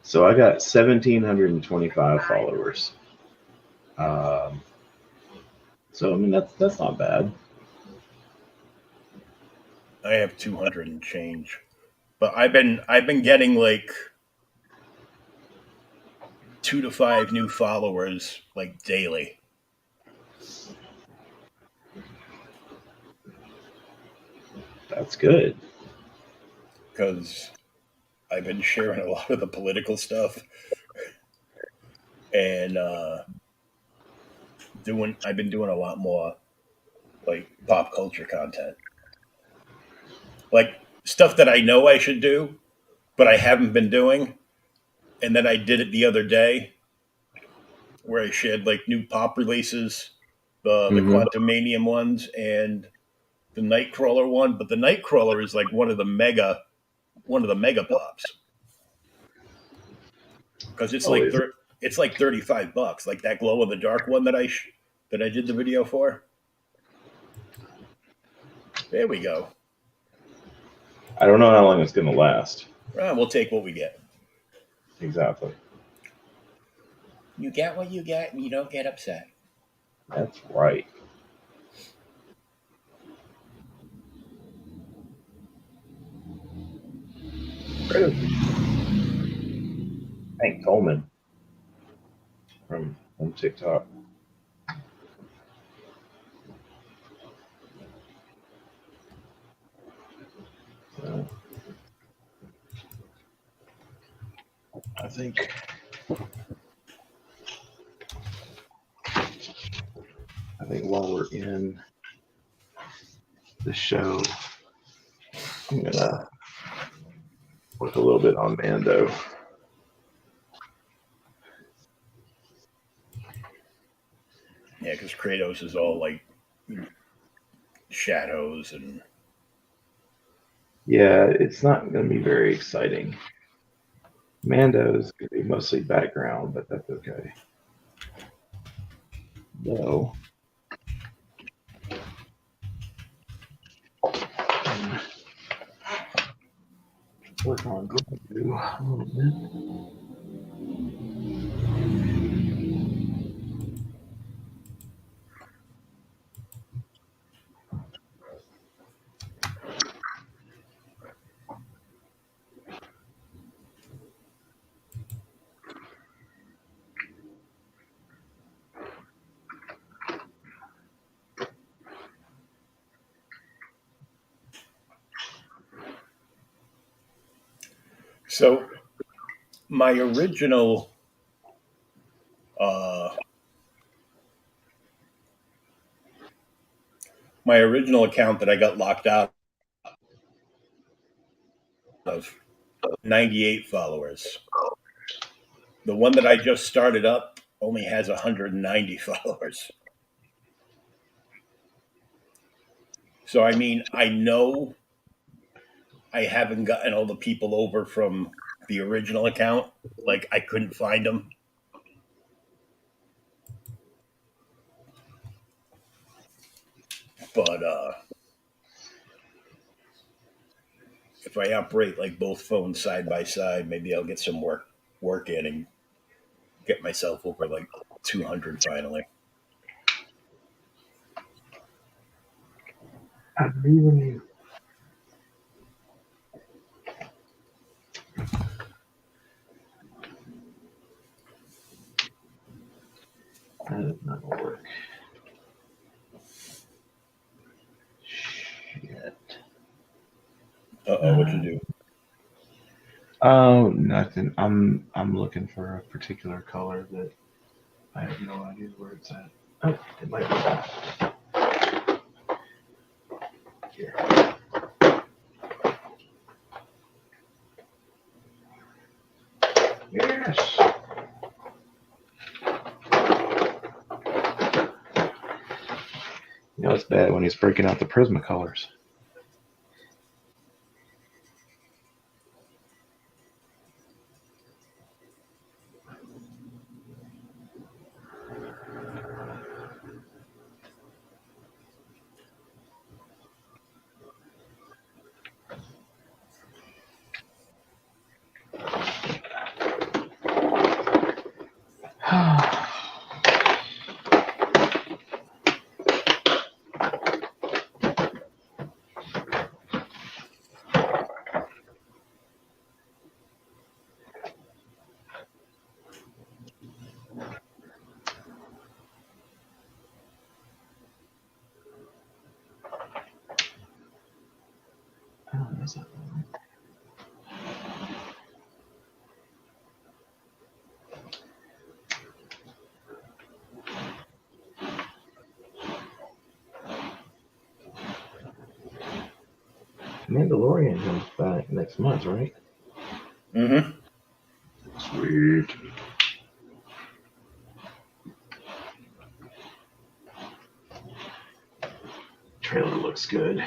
So I got 1,725 followers. So I mean that's not bad. I have 200 and change, but I've been getting like 2 to 5 new followers like daily. That's good. Because I've been sharing a lot of the political stuff and I've been doing a lot more like pop culture content, like stuff that I know I should do, but I haven't been doing. And then I did it the other day, where I shared like new pop releases, the Mm-hmm. Quantumanium ones and the Nightcrawler one. But the Nightcrawler is like one of the mega pops because Oh, is it? it's like $35, like that glow in the dark one that I did the video for. There we go. I don't know how long it's going to last. We'll take what we get. Exactly. You get what you get, and you don't get upset. That's right. Hank Coleman from TikTok. So, I think while we're in the show, I'm gonna work a little bit on Mando. Yeah, because Kratos is all like shadows and Yeah, it's not gonna be very exciting. Mando's gonna be mostly background, but that's okay. Though work on Grogu a little bit. so my original uh, my original account that I got locked out of 98 followers. The one that I just started up only has 190 followers. So I mean, I know I haven't gotten all the people over from the original account. Like I couldn't find them. But if I operate like both phones side by side, maybe I'll get some work in and get myself over like 200 finally. I believe in you. That is not gonna work. Shit. What'd you do? Oh, nothing. I'm looking for a particular color that I have no idea where it's at. Oh, it might be here. Yes. You know it's bad when he's breaking out the Prismacolors. was that one? Mandalorian comes back next month, right? Mm-hmm. Sweet. Trailer looks good.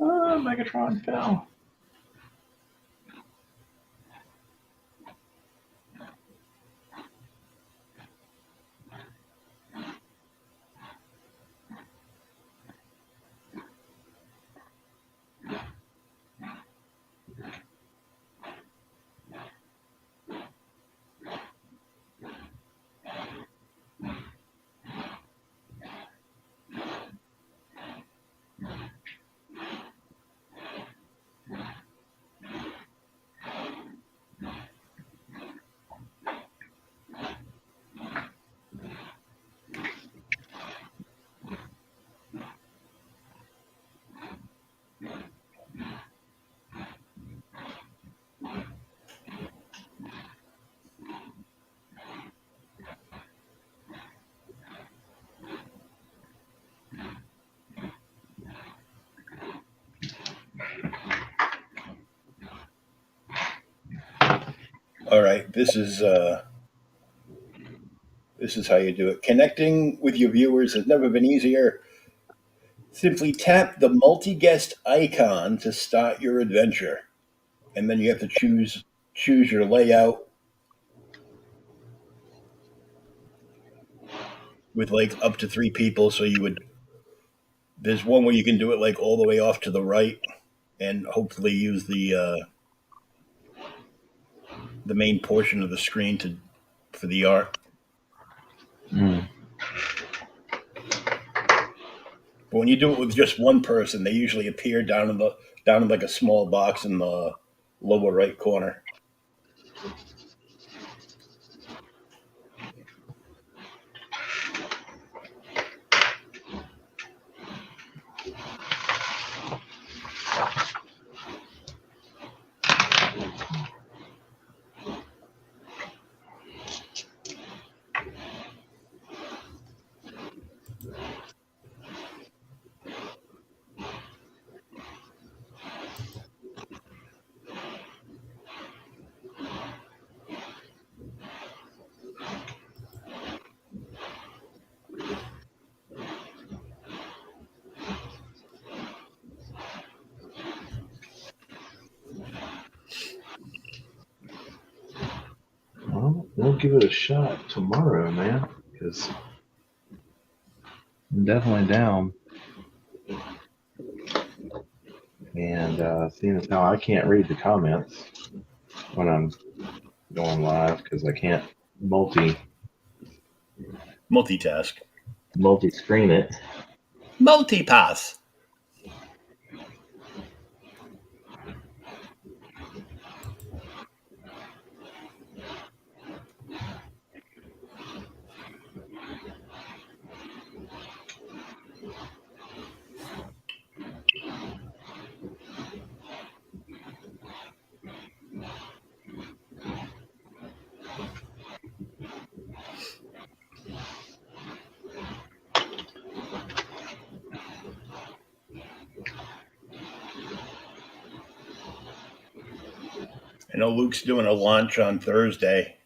Oh, Megatron fell. All right. This is how you do it. Connecting with your viewers has never been easier. Simply tap the multi-guest icon to start your adventure, and then you have to choose your layout with like up to 3 people. So you would there's one where you can do it like all the way off to the right, and hopefully use the main portion of the screen to for the art. Mm. But when you do it with just one person, they usually appear down in like a small box in the lower right corner. Well, we'll give it a shot tomorrow, man, because I'm definitely down. And seeing as how I can't read the comments when I'm going live because I can't multi Multitask. multi screen it. Multipass. I know Luke's doing a launch on Thursday.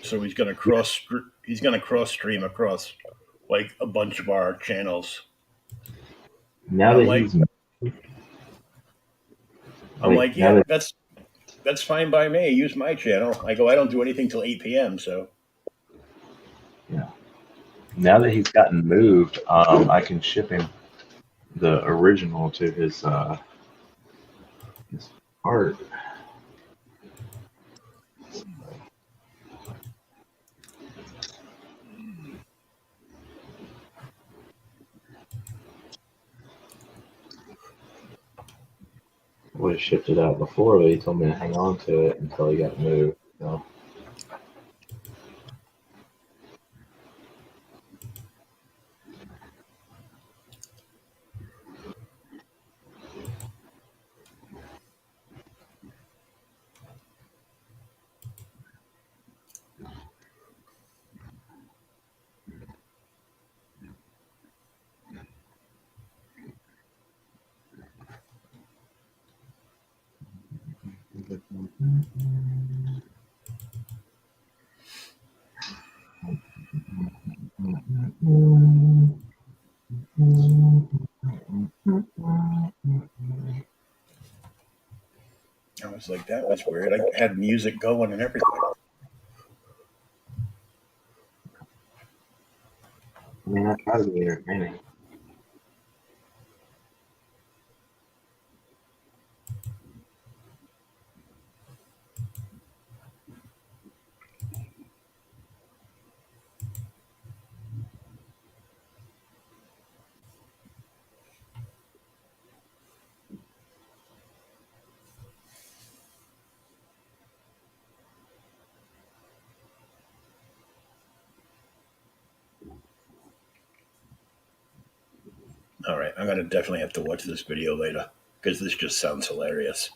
So he's going to cross stream across like a bunch of our channels. Now And that he's I'm like, now yeah, that that's fine by me. Use my channel. I go, I don't do anything till 8 p.m. So yeah, now that he's gotten moved, I can ship him the original to his art. I would have shipped it out before, but he told me to hang on to it until he got moved. So I was like, that was weird. I had music going and everything. I mean, I try to be entertaining. All right, I'm gonna definitely have to watch this video later because this just sounds hilarious.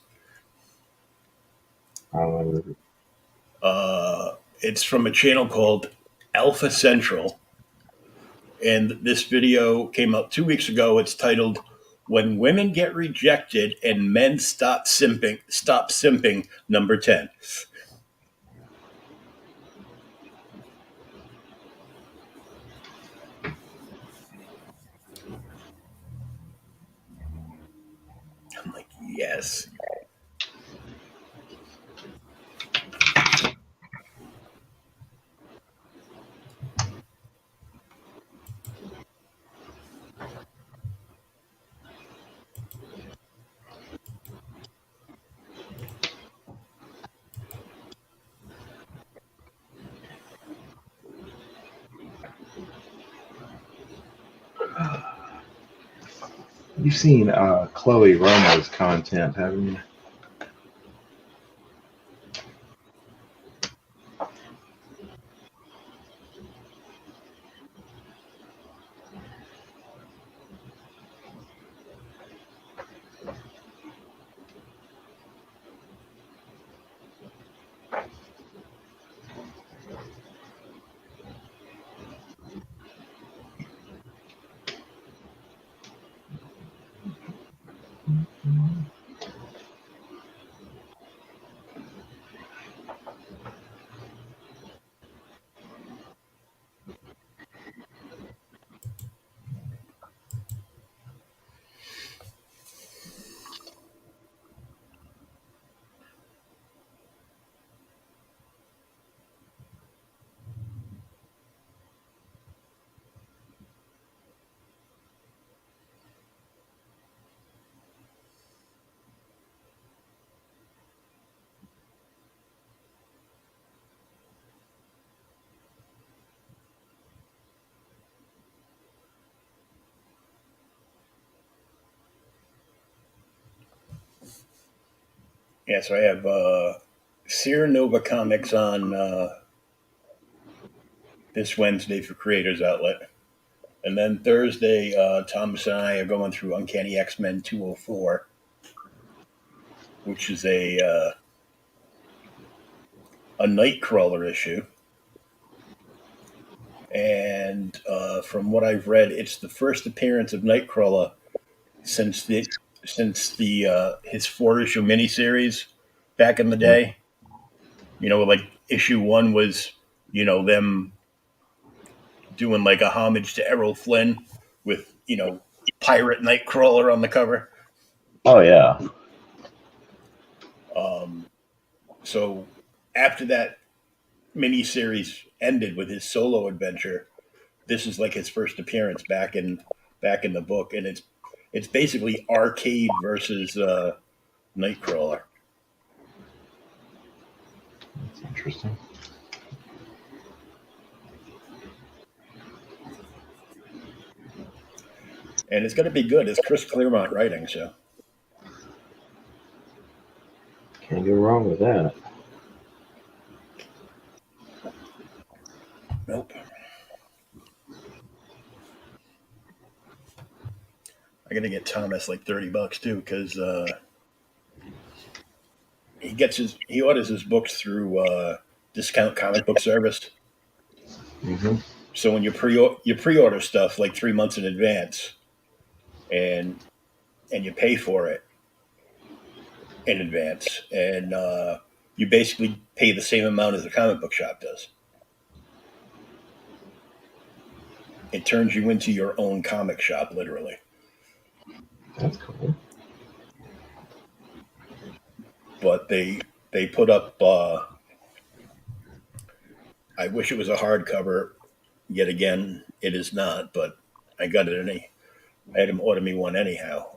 It's from a channel called Alpha Central, and this video came out 2 weeks ago. It's titled "When Women Get Rejected and Men Stop Simping." Stop simping. Number 10. I'm like, yes. you've seen Chloe Romo's content, haven't you? Yeah, so I have Sierra Nova Comics on this Wednesday for Creators Outlet. And then Thursday, Thomas and I are going through Uncanny X-Men 204, which is a Nightcrawler issue. And from what I've read, it's the first appearance of Nightcrawler since the his 4 issue miniseries back in the day. Like issue 1 was them doing like a homage to Errol Flynn with pirate Nightcrawler on the cover. Oh yeah. Um, so after that miniseries ended with his solo adventure, this is like his first appearance back in the book, and it's basically Arcade versus Nightcrawler. That's interesting. And it's going to be good. It's Chris Claremont writing, so Can't go wrong with that. nope. I got to get Thomas like $30 too, because he orders his books through Discount Comic Book Service. Mm-hmm. So when you pre-order stuff like 3 months in advance, and you pay for it in advance, and you basically pay the same amount as the comic book shop does. It turns you into your own comic shop, literally. That's cool. But they put up. I wish it was a hardcover. Yet again, it is not. But I got it I had him order me one anyhow.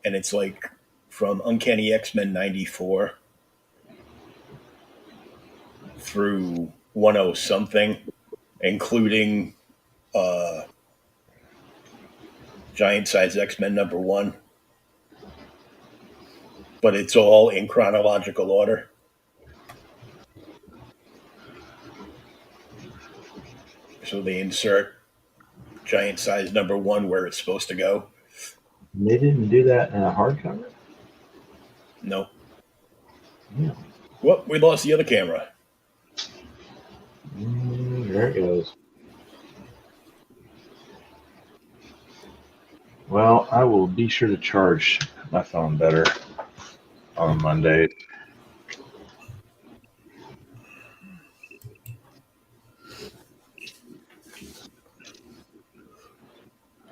And it's like from Uncanny X-Men 94 through 10 something, including Giant Size X-Men #1. But it's all in chronological order. So they insert Giant Size #1 where it's supposed to go. They didn't do that in a hardcover? No. Yeah. Well, we lost the other camera. There it goes. Well, I will be sure to charge my phone better on Monday.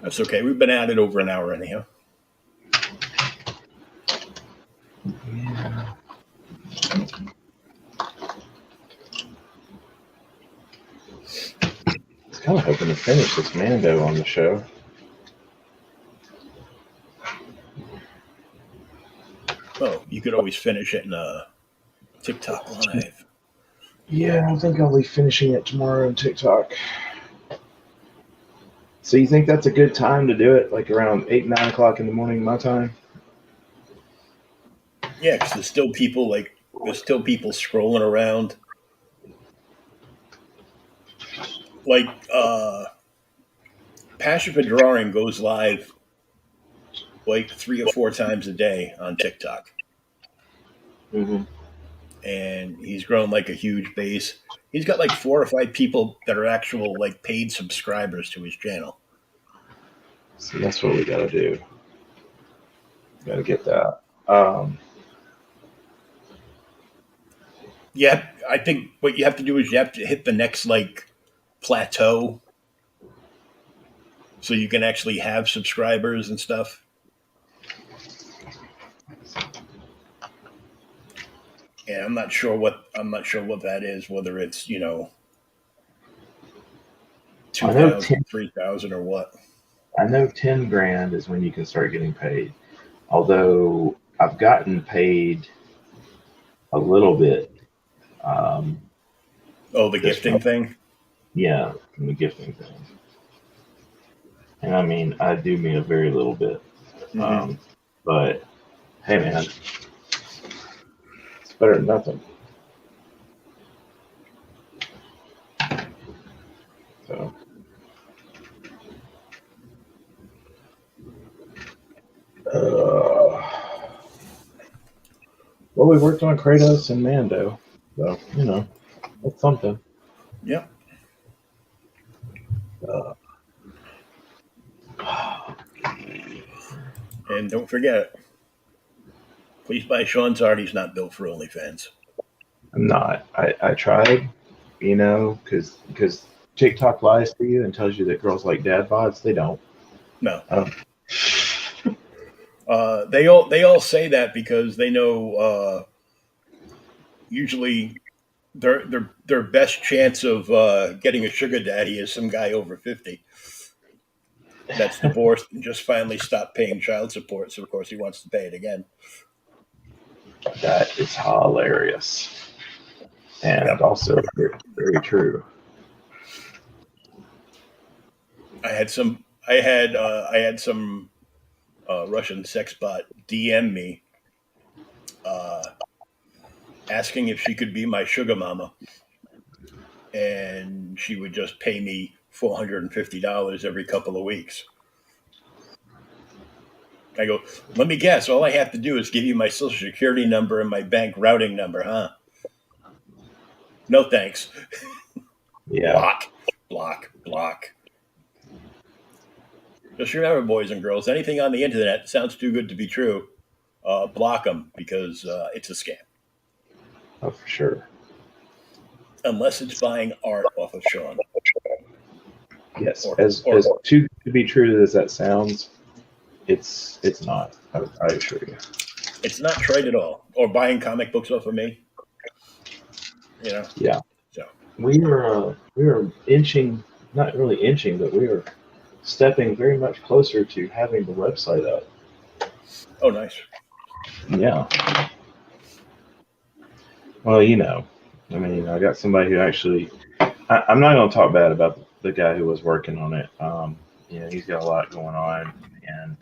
That's okay. We've been at it over an hour anyhow. Yeah. I was kind of hoping to finish this Mando on the show. Oh, you could always finish it in TikTok Live. Yeah, I think I'll be finishing it tomorrow on TikTok. So you think that's a good time to do it, like around 8, 9 o'clock in the morning, my time? Yeah, because there's still people scrolling around. Like Passion for Drawing goes live like 3 or 4 times a day on TikTok. Mm-hmm. And he's grown like a huge base. He's got like 4 or 5 people that are actual like paid subscribers to his channel. So that's what we got to do. Got to get that. Yeah, I think what you have to do is you have to hit the next like plateau so you can actually have subscribers and stuff. And I'm not sure what that is, whether it's 2,000, 3,000, or what. I know 10 grand is when you can start getting paid. Although I've gotten paid a little bit. The gifting thing? Yeah, from the gifting thing. And I mean, I do mean a very little bit. Mm-hmm. But hey, man, it's better than nothing. So. Well, we worked on Kratos and Mando, so that's something. Yep. And don't forget, please buy Sean's art. He's not built for OnlyFans. I'm not. I tried, because TikTok lies to you and tells you that girls like dad bods. They don't. No. Um, They all say that because they know usually their best chance of getting a sugar daddy is some guy over 50 that's divorced and just finally stopped paying child support. So of course he wants to pay it again. that is hilarious and Yep. also very, very true. I had some Russian sex bot DM me uh, asking if she could be my sugar mama, and she would just pay me $450 every couple of weeks. I go, let me guess. All I have to do is give you my social security number and my bank routing number, huh? No thanks. Yeah. Block, block, block. Just remember, boys and girls, anything on the internet sounds too good to be true. Block them because it's a scam. Oh, for sure. Unless it's buying art off of Sean. Yes. Or, As or too good to be true as that sounds, it's not. I assure you. it's not trade at all. Or buying comic books off of me. You know. Yeah. So We were inching, not really inching, but we were stepping very much closer to having the website up. oh, nice. Yeah. Well, I mean, I got somebody who actually. I'm not going to talk bad about the guy who was working on it. He's got a lot going on, and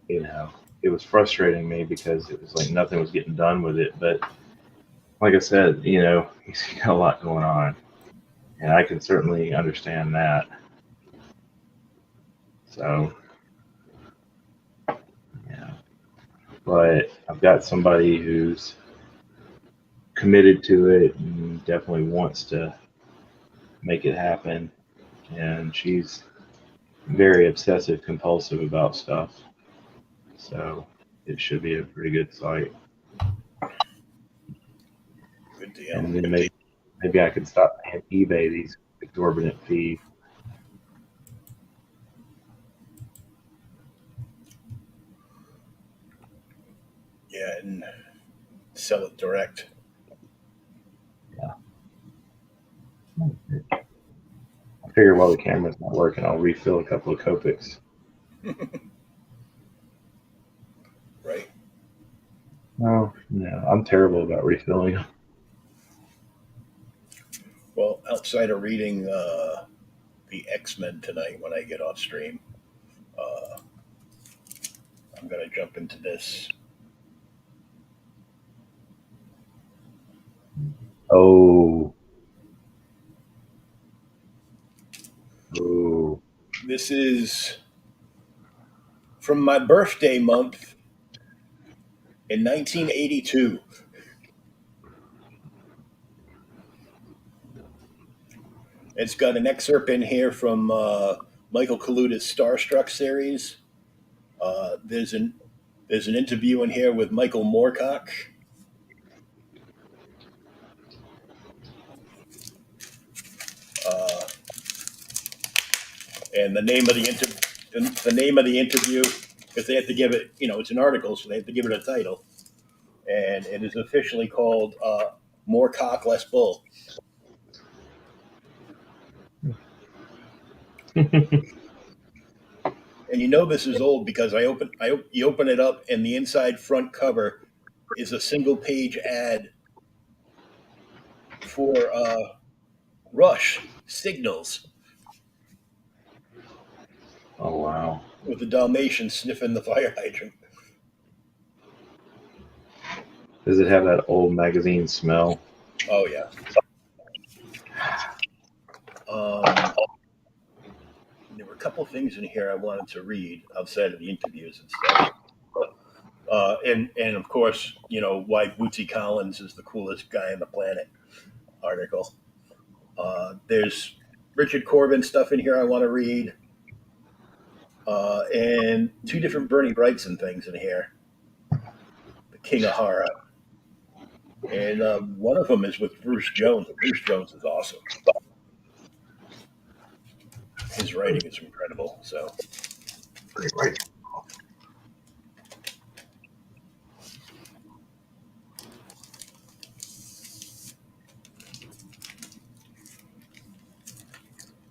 you know, it was frustrating me because it was like nothing was getting done with it. But like I said, he's got a lot going on, and I can certainly understand that. So, yeah. But I've got somebody who's committed to it and definitely wants to make it happen. And she's very obsessive compulsive about stuff. So it should be a pretty good site. Good deal. And then maybe I could stop paying eBay these exorbitant fees. Yeah, and sell it direct. Yeah. I figure while the camera's not working, I'll refill a couple of Copics. Right. No, I'm terrible about refilling them. Well, outside of reading the X-Men tonight when I get off stream, uh, I'm going to jump into this. Oh. Oh. This is from my birthday month in 1982. It's got an excerpt in here from Michael Kaluta's Starstruck series. Uh, there's an there's an interview in here with Michael Moorcock. Uh, and the name of the interview, because they have to give it, it's an article, so they have to give it a title, and it is officially called "More Cock, Less Bull." And this is old because you open it up, and the inside front cover is a single page ad for Rush Signals Oh, wow. with the Dalmatian sniffing the fire hydrant. Does it have that old magazine smell? Oh yeah. Um, there were a couple things in here I wanted to read outside of the interviews and stuff. And of course, why Bootsy Collins is the coolest guy on the planet article. There's Richard Corbin stuff in here I want to read. and two different Bernie Wrightson things in here. The King of Horror, and one of them is with Bruce Jones. Bruce Jones is awesome. His writing is incredible. So, Right.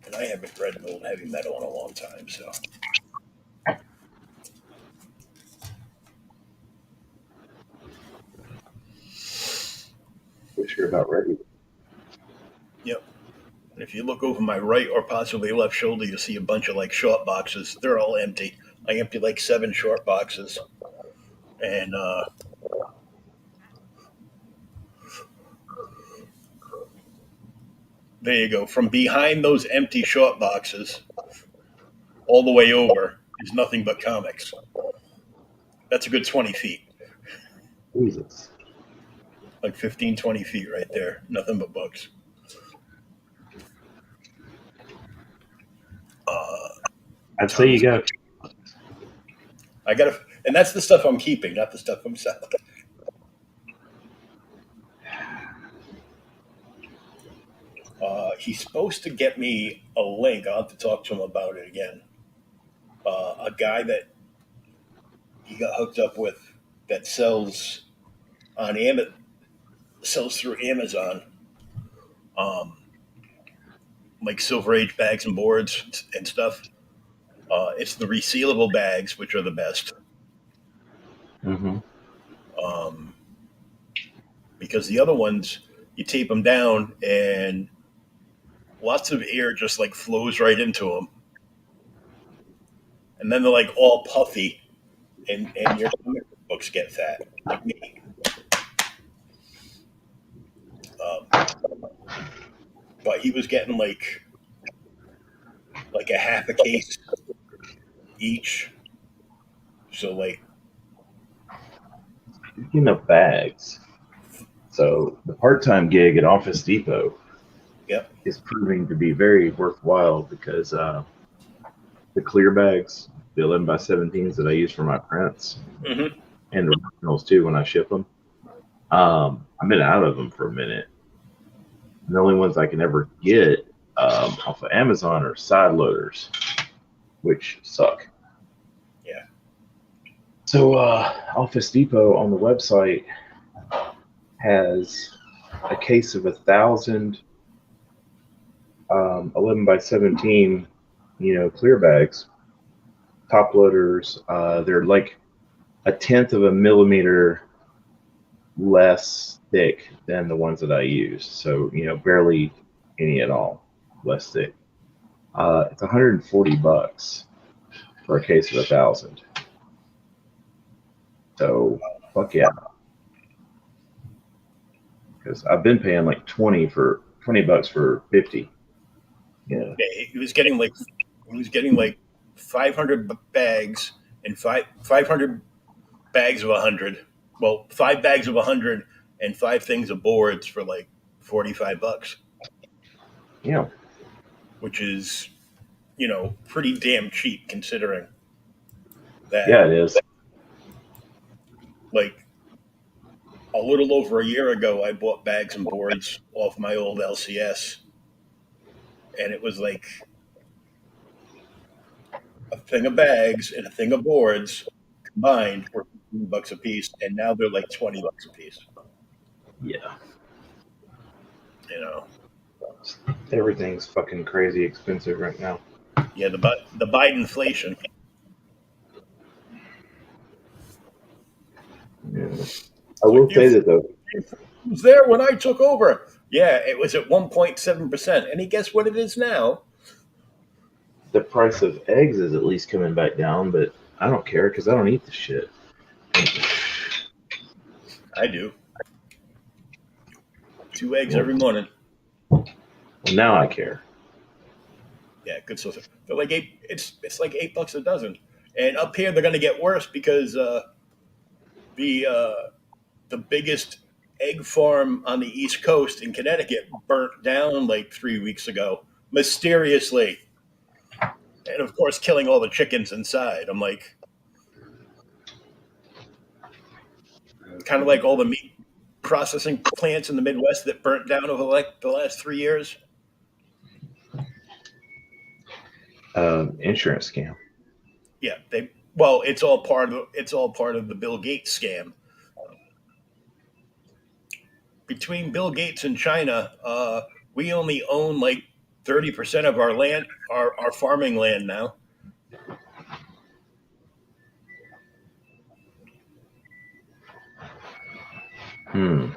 and I haven't read old heavy metal in a long time. So, Wish you're about ready. yep. And if you look over my right or possibly left shoulder, you'll see a bunch of like short boxes. They're all empty. I emptied like 7 short boxes, and there you go. From behind those empty short boxes, all the way over is nothing but comics. That's a good 20 feet, Jesus. like 15, 20 feet right there. Nothing but books. I'd say you got I gotta, and that's the stuff I'm keeping, not the stuff I'm selling. He's supposed to get me a link. I'll have to talk to him about it again. A guy that he got hooked up with that sells on sells through Amazon, um, like Silver Age bags and boards and stuff. It's the resealable bags, which are the best, hmm um, because the other ones you tape them down and lots of air just like flows right into them, and then they're like all puffy, and your comic books get fat, like me. Um, but he was getting like a half a case each, so like Speaking of bags, so the part-time gig at Office Depot yep. is proving to be very worthwhile because the clear bags, the 11 by 17s that I use for my prints, Hmm. and the originals too when I ship them, I've been out of them for a minute. And the only ones I can ever get off of Amazon are side loaders, which suck. Yeah. So Office Depot on the website has a case of 1,000 11 by 17, clear bags, top loaders. They're like a tenth of a millimeter less thick than the ones that I use. So, barely any at all less thick. It's $140 for a case of 1,000. So, fuck yeah. Because I've been paying like $20 for 50. Yeah. Yeah, he was getting like 500 bags and 500 bags of 100. Well, 5 bags of 100 and 5 things of boards for like $45, Yeah. which is pretty damn cheap considering that Yeah, it is. like a little over a year ago I bought bags and boards off my old LCS, and it was like a thing of bags and a thing of boards combined were $15 a piece, and now they're like $20 a piece. Yeah. You know, Everything's fucking crazy expensive right now. yeah, the Biden inflation. Yeah. I It's will like say that though, it was there when I took over. Yeah, it was at 1.7%, and guess what it is now? the price of eggs is at least coming back down, but I don't care because I don't eat the shit. I do 2 eggs Well, every morning. now I care. Yeah, good source. They're like eight. It's like $8 a dozen, and up here they're gonna get worse because the uh, the biggest egg farm on the East Coast in Connecticut burnt down like 3 weeks ago mysteriously, and of course killing all the chickens inside. I'm like, kind of like all the meat processing plants in the Midwest that burnt down over like the last 3 years. Insurance scam. Yeah, they well, it's all part of the Bill Gates scam. Between Bill Gates and China, we only own like 30% of our land, our farming land now. Hmm.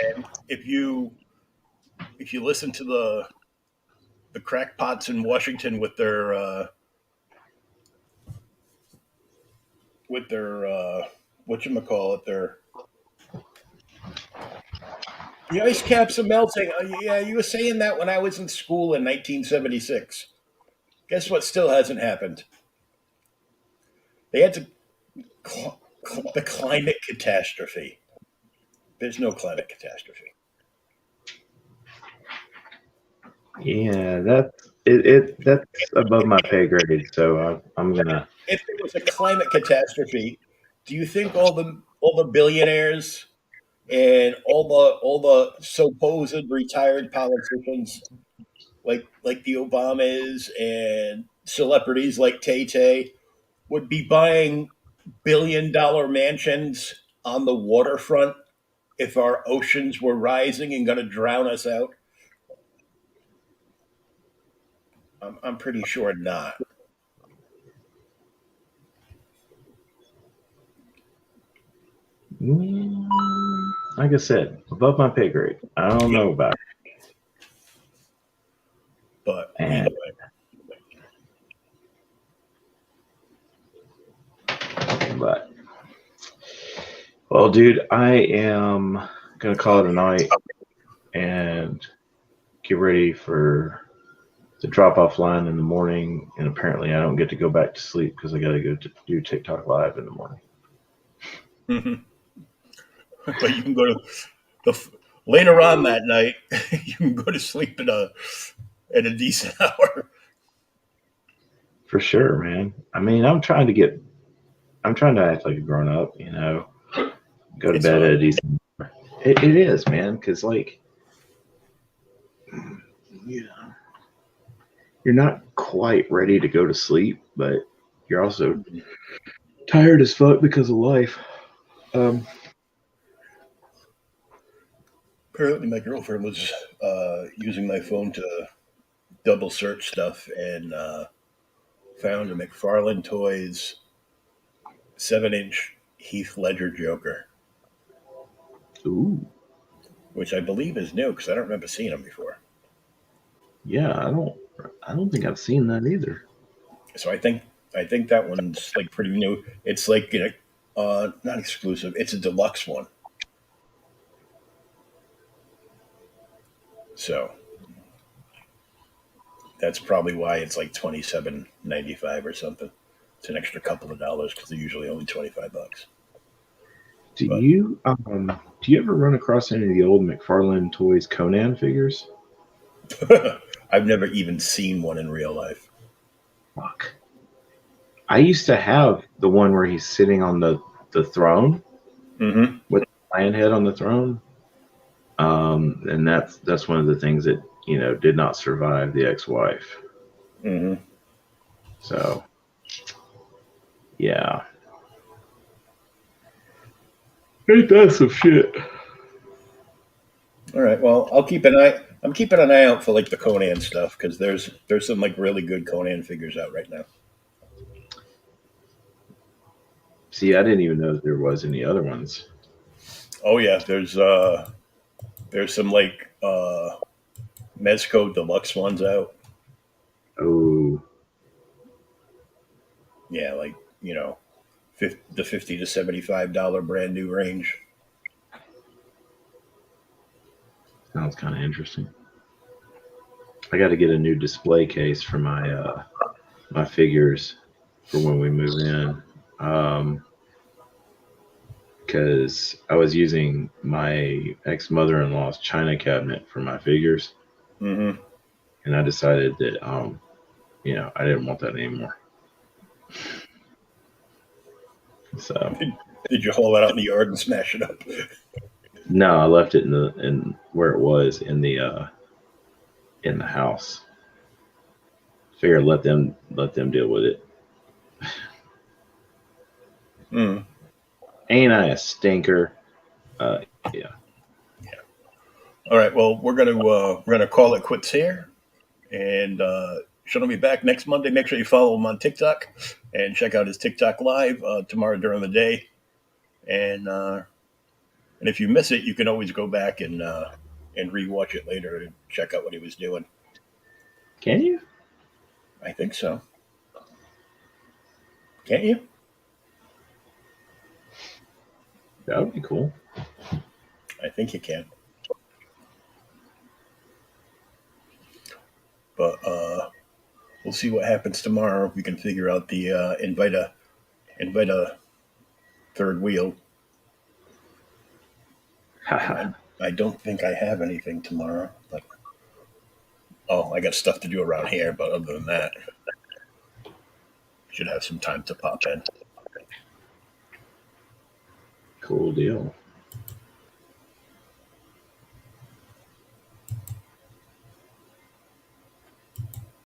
And if you listen to the crackpots in Washington with their whatchamacallit, their the ice caps are melting. Yeah, you were saying that when I was in school in 1976. Guess what still hasn't happened? They had to the climate catastrophe. There's no climate catastrophe. Yeah, that's above my pay grade. So I'm gonna. If there was a climate catastrophe, do you think all the billionaires and all the supposed retired politicians like the Obamas and celebrities like Tay Tay would be buying billion-dollar mansions on the waterfront if our oceans were rising and going to drown us out? I'm pretty sure not. Mm, like I said, above my pay grade. I don't Yeah, know about but it. And anyway, but well, dude, I am gonna call it a night and get ready for the drop off line in the morning. And apparently, I don't get to go back to sleep because I got to go to do TikTok live in the morning. but you can go to the later on that night. You can go to sleep at a decent hour. For sure, man. I mean, I'm trying to act like a grown up, go to It's bed at hard. a decent. It is, man, because like, yeah, you're not quite ready to go to sleep, but you're also tired as fuck because of life. Um, Apparently, my girlfriend was using my phone to double search stuff and found a McFarlane Toys 7-inch Heath Ledger Joker, ooh, which I believe is new because I don't remember seeing him before. yeah, I don't think I've seen that either. So I think that one's like pretty new. It's like not exclusive. It's a deluxe one. So that's probably why it's like 27.95 or something. It's an extra couple of dollars because they're usually only $25. But Do you ever run across any of the old McFarlane Toys Conan figures? I've never even seen one in real life. Fuck. I used to have the one where he's sitting on the throne Mm-hmm. with the lion head on the throne. And that's one of the things that did not survive the ex-wife. Mm-hmm. So yeah, ain't that some shit? All right. Well, I'll keep an eye. I'm keeping an eye out for like the Conan stuff because there's some like really good Conan figures out right now. See, I didn't even know that there was any other ones. Oh yeah, there's some like Mezco deluxe ones out. Oh, Yeah, like the $50 to $75 brand new range. sounds kind of interesting. I got to get a new display case for my figures for when we move in. Because I was using my ex mother-in-law's china cabinet for my figures, Mm-hmm. and I decided that I didn't want that anymore. So Did you haul it out in the yard and smash it up? no, I left it in where it was in the house. Figure let them deal with it. Hmm. Ain't I a stinker? Yeah. All right. Well, we're gonna call it quits here, and Sean will be back next Monday. Make sure you follow him on TikTok and check out his TikTok live tomorrow during the day. And if you miss it, you can always go back and rewatch it later and check out what he was doing. Can you? I think so. Can't you? That would be cool. I think you can. But we'll see what happens tomorrow. We can figure out the invite a third wheel. Haha. I don't think I have anything tomorrow. But I got stuff to do around here. But other than that, should have some time to pop in. Cool deal.